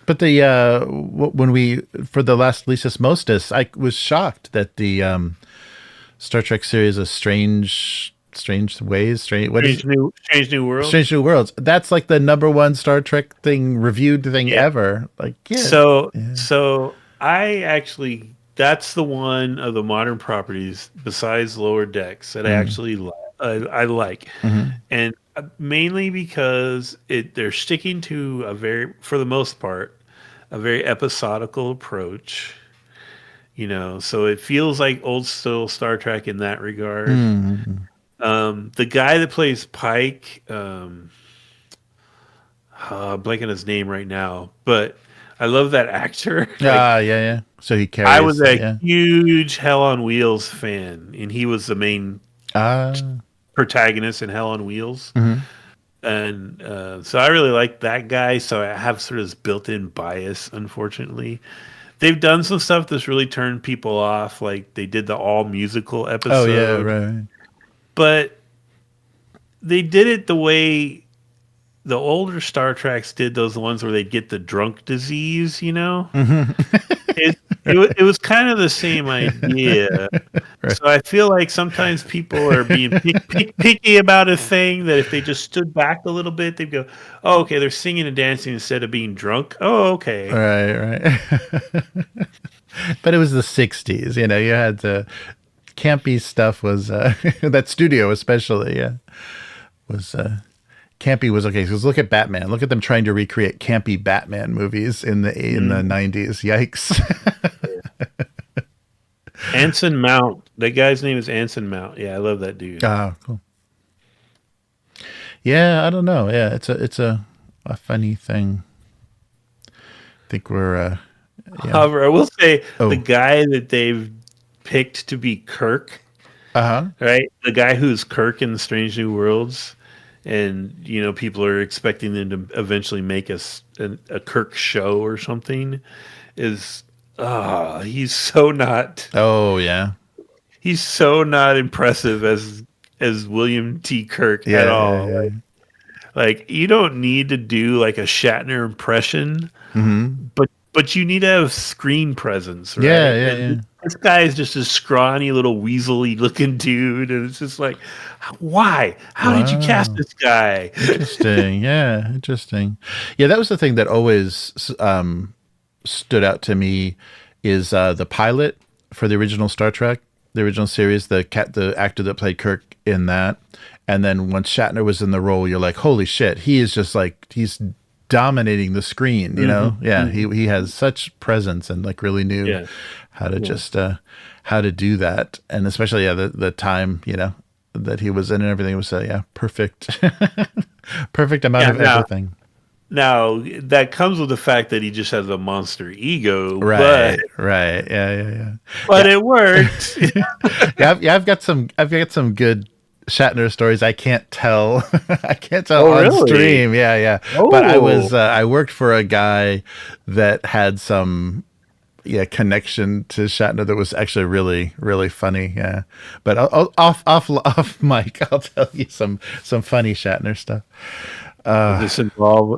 but the when we for the last Lisa's Mostas, I was shocked that the Star Trek series of Strange Ways, Strange New World. Strange New Worlds. That's like the #1 Star Trek reviewed thing ever. Like, yeah. So I actually, that's the one of the modern properties besides Lower Decks that I actually I like, and mainly because they're sticking to for the most part, a very episodical approach. So it feels like old style Star Trek in that regard. The guy that plays Pike, I'm blanking his name right now, but I love that actor. Yeah. So he carries. I was a huge Hell on Wheels fan, and he was the main protagonist in Hell on Wheels. And so I really like that guy. So I have sort of this built-in bias, unfortunately. They've done some stuff that's really turned people off, like they did the all musical episode. Oh yeah, right. But they did it the way the older Star Treks did those ones where they'd get the drunk disease, It was kind of the same idea. Right. So I feel like sometimes people are being picky about a thing that if they just stood back a little bit, they'd go, oh, okay, they're singing and dancing instead of being drunk. Oh, okay. Right. But it was the 60s, you had the campy stuff was that studio especially was campy was okay. Because look at Batman. Look at them trying to recreate campy Batman movies in the 90s. Yikes. Anson Mount. That guy's name is Anson Mount. Yeah, I love that dude. Oh, cool. Yeah, I don't know. Yeah, it's a funny thing. I think we're However, I will say the guy that they've picked to be Kirk, right? The guy who's Kirk in Strange New Worlds, and people are expecting them to eventually make a Kirk show or something. He's so not. Oh yeah, he's so not impressive as William T. Kirk at all. Yeah. Like you don't need to do like a Shatner impression, but you need to have screen presence, right? Yeah. This guy is just a scrawny little weaselly looking dude, and it's just like, why? How did you cast this guy? Interesting. Interesting. Yeah, that was the thing that always stood out to me is the pilot for the original Star Trek. the original series, the actor that played Kirk in that. And then once Shatner was in the role, you're like, holy shit, he is just like, he's dominating the screen, you know? Yeah, he has such presence and like really knew how to just how to do that. And especially the time, you know, that he was in and everything was perfect. Perfect amount of everything. Now that comes with the fact that he just has a monster ego, right? Yeah. But it worked. I've got some good Shatner stories I can't tell. I can't tell on really? stream. Yeah. Oh. But I worked for a guy that had some connection to Shatner that was actually really, really funny. Yeah. But off mic, I'll tell you some funny Shatner stuff. Does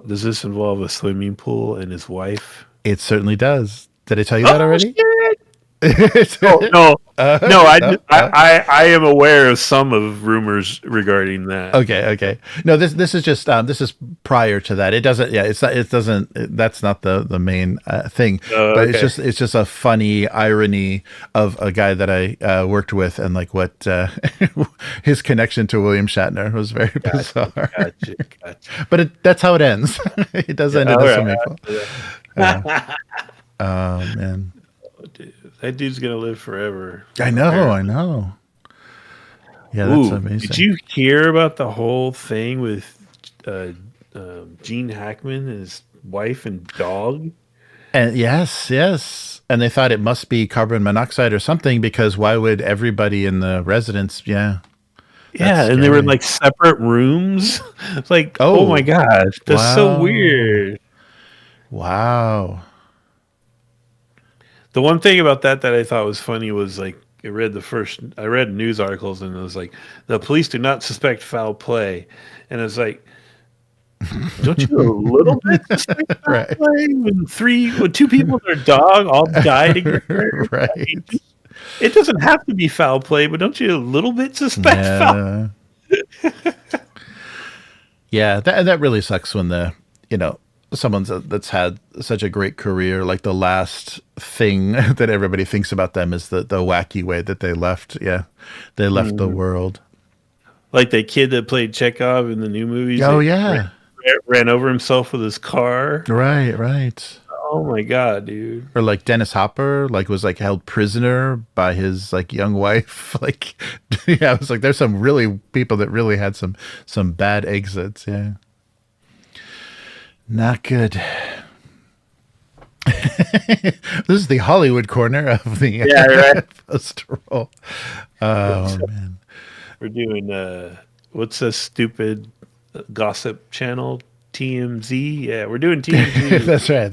this involve a swimming pool and his wife? It certainly does. Did I tell you that already? Shit. No. I am aware of some of rumors regarding that. Okay. No, this is just this is prior to that. It doesn't. Yeah, it doesn't. That's not the main thing. But it's just a funny irony of a guy that I worked with and like what his connection to William Shatner was very bizarre. Gotcha. But that's how it ends. It does end in a swimming pool. Oh man. Dude, that dude's gonna live forever. I know. Yeah, that's amazing. Did you hear about the whole thing with Gene Hackman and his wife and dog? And yes. And they thought it must be carbon monoxide or something because why would everybody in the residence? Yeah, and they were in like separate rooms. It's like, oh my gosh, that's so weird. Wow. The one thing about that I thought was funny was like I read news articles and it was like the police do not suspect foul play, and it's like, don't you a little bit suspect foul play when two people and their dog all died together? Right. It doesn't have to be foul play, but don't you a little bit suspect foul? Yeah, that really sucks when someone that's had such a great career, like the last thing that everybody thinks about them is the wacky way that they left. Yeah, they left the world. Like the kid that played Chekhov in the new movies. Oh yeah, ran over himself with his car. Right. Oh my god, dude. Or like Dennis Hopper, like was like held prisoner by his like young wife. Like, yeah, I was like, there's some really people that really had some bad exits. Yeah. Not good. This is the Hollywood corner of the post roll. Oh man, we're doing what's a stupid gossip channel? TMZ. Yeah, we're doing TMZ. That's right.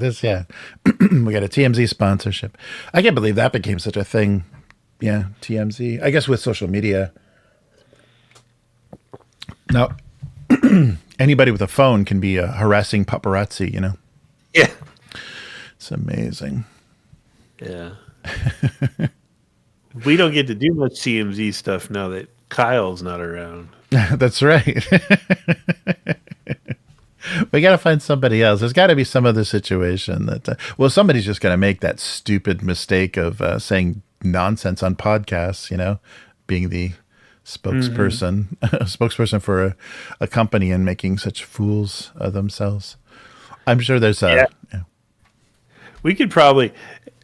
We got a TMZ sponsorship. I can't believe that became such a thing. Yeah, TMZ. I guess with social media. Now, anybody with a phone can be harassing paparazzi, you know? Yeah. It's amazing. Yeah. We don't get to do much TMZ stuff now that Kyle's not around. That's right. We got to find somebody else. There's got to be some other situation that, somebody's just going to make that stupid mistake of saying nonsense on podcasts, you know, being the spokesperson for a company and making such fools of themselves. I'm sure there's we could probably,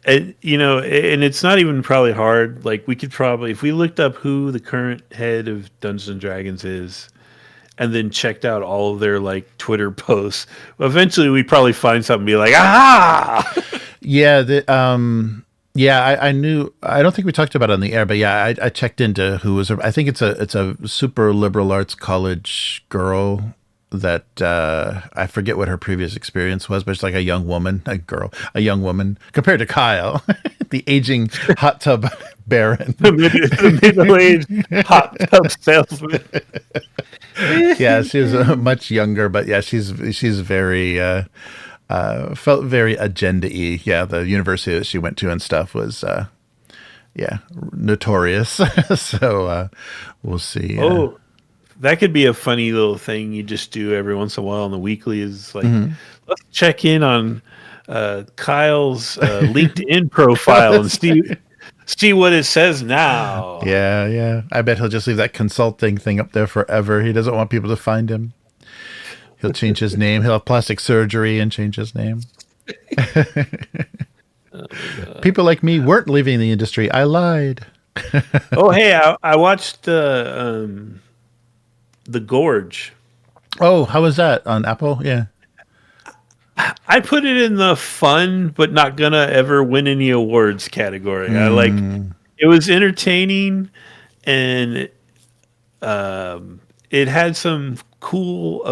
and it's not even probably hard. Like we could probably, if we looked up who the current head of Dungeons and Dragons is, and then checked out all of their like Twitter posts, eventually we'd probably find something and be like, aha! Yeah. I knew. I don't think we talked about it on the air, but yeah, I checked into who was. I think it's a super liberal arts college girl that I forget what her previous experience was, but it's like a young woman compared to Kyle, the aging hot tub baron, the middle-aged hot tub salesman. Yeah, she was much younger, but yeah, she's very felt very agenda-y. Yeah, the university that she went to and stuff was notorious. So we'll see. That could be a funny little thing you just do every once in a while on the weekly is like, let's check in on Kyle's LinkedIn profile and See what it says now. Yeah, yeah. I bet he'll just leave that consulting thing up there forever. He doesn't want people to find him. He'll change his name. He'll have plastic surgery and change his name. People like me weren't leaving the industry. I lied. Oh, hey, I watched the Gorge. Oh, how was that on Apple? Yeah. I put it in the fun, but not gonna ever win any awards category. I like it was entertaining, and it had some cool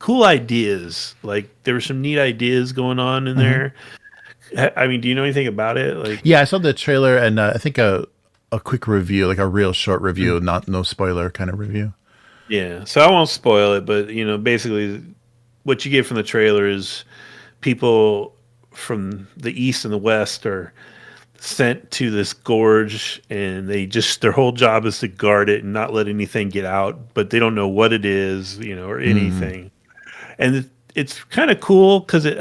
ideas. Like there were some neat ideas going on in there. I mean, do you know anything about it? Like, Yeah, I saw the trailer and I think a quick review, like a real short review, not no spoiler kind of review. yeah. So I won't spoil it, but basically, what you get from the trailer is people from the east and the west are sent to this gorge, and their whole job is to guard it and not let anything get out, but they don't know what it is, or anything. And it's kind of cool because it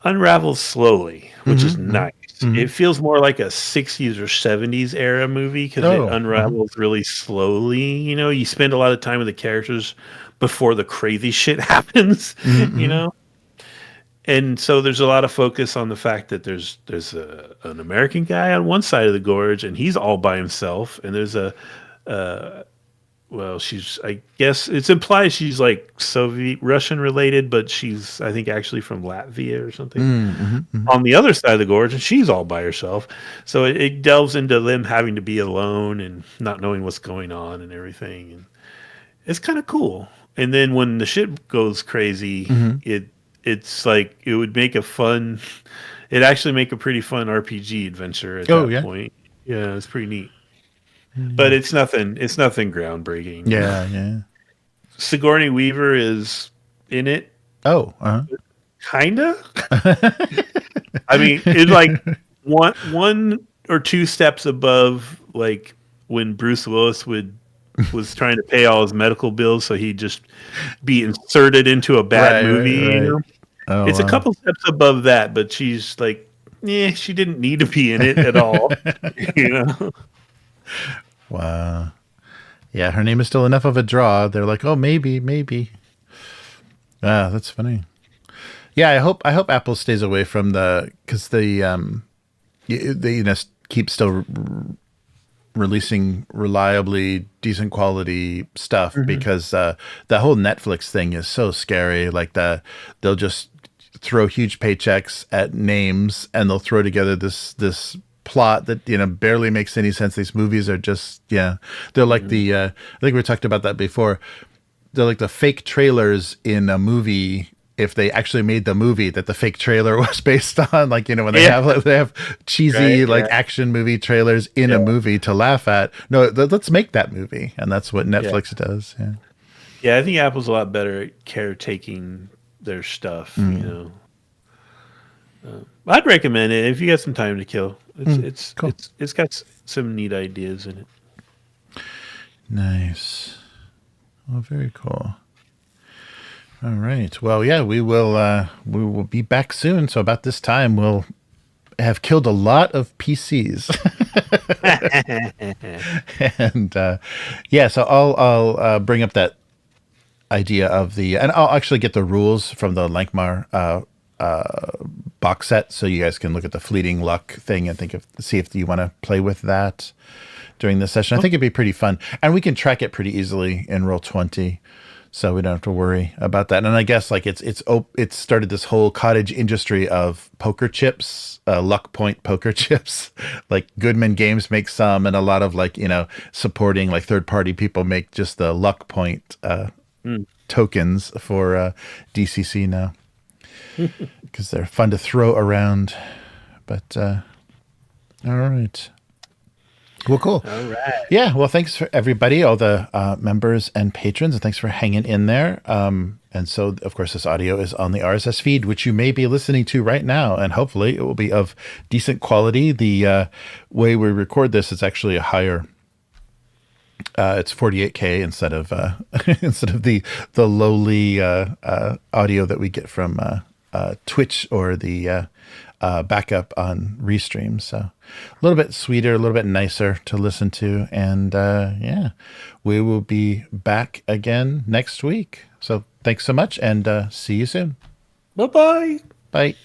unravels slowly, which is nice. It feels more like a 60s or 70s era movie because it unravels really slowly. You spend a lot of time with the characters before the crazy shit happens, And so there's a lot of focus on the fact that there's an American guy on one side of the gorge, and he's all by himself. And there's I guess it's implied she's like Soviet Russian related, but she's, I think, actually from Latvia or something on the other side of the gorge, and she's all by herself. So it delves into them having to be alone and not knowing what's going on and everything. And it's kind of cool. And then when the shit goes crazy, it's like it would make it'd actually make a pretty fun RPG adventure at that point. Yeah, it's pretty neat. But it's nothing groundbreaking. Yeah, yeah. Sigourney Weaver is in it. Oh, Kinda. I mean, it's like one or two steps above like when Bruce Willis was trying to pay all his medical bills, so he'd just be inserted into a bad movie. Right. Oh, it's a couple steps above that, but she's like, she didn't need to be in it at all. Wow. Yeah, her name is still enough of a draw. They're like, oh, maybe. Ah, that's funny. Yeah, I hope Apple stays away from because they keep still releasing reliably decent quality stuff because the whole Netflix thing is so scary. Like they'll just throw huge paychecks at names and they'll throw together this plot that barely makes any sense. These movies are just they're like I think we talked about that before. They're like the fake trailers in a movie if they actually made the movie that the fake trailer was based on. Like when they have cheesy action movie trailers in a movie to laugh at. No, let's make that movie, and that's what Netflix does. Yeah, I think Apple's a lot better at caretaking their stuff. I'd recommend it if you got some time to kill. It's cool. It's got some neat ideas in it. Nice. Well, very cool. All right. Well, yeah, we will be back soon. So about this time, we'll have killed a lot of PCs. And so I'll bring up that idea of and I'll actually get the rules from the Lankmar box set, so you guys can look at the fleeting luck thing and see if you want to play with that during this session. I think it'd be pretty fun, and we can track it pretty easily in Roll20, so we don't have to worry about that. And I guess like it's started this whole cottage industry of poker chips, luck point poker chips. Like Goodman Games makes some, and a lot of supporting like third party people make just the luck point tokens for DCC now. Because they're fun to throw around. But all right. Well, cool. All right. Yeah. Well, thanks for everybody, all the members and patrons, and thanks for hanging in there. And so, of course, this audio is on the RSS feed, which you may be listening to right now, and hopefully it will be of decent quality. The way we record this is actually a higher. It's 48K instead of the lowly audio that we get from Twitch or the backup on Restream. So a little bit sweeter, a little bit nicer to listen to. And yeah, we will be back again next week. So thanks so much, and see you soon. Bye-bye. Bye.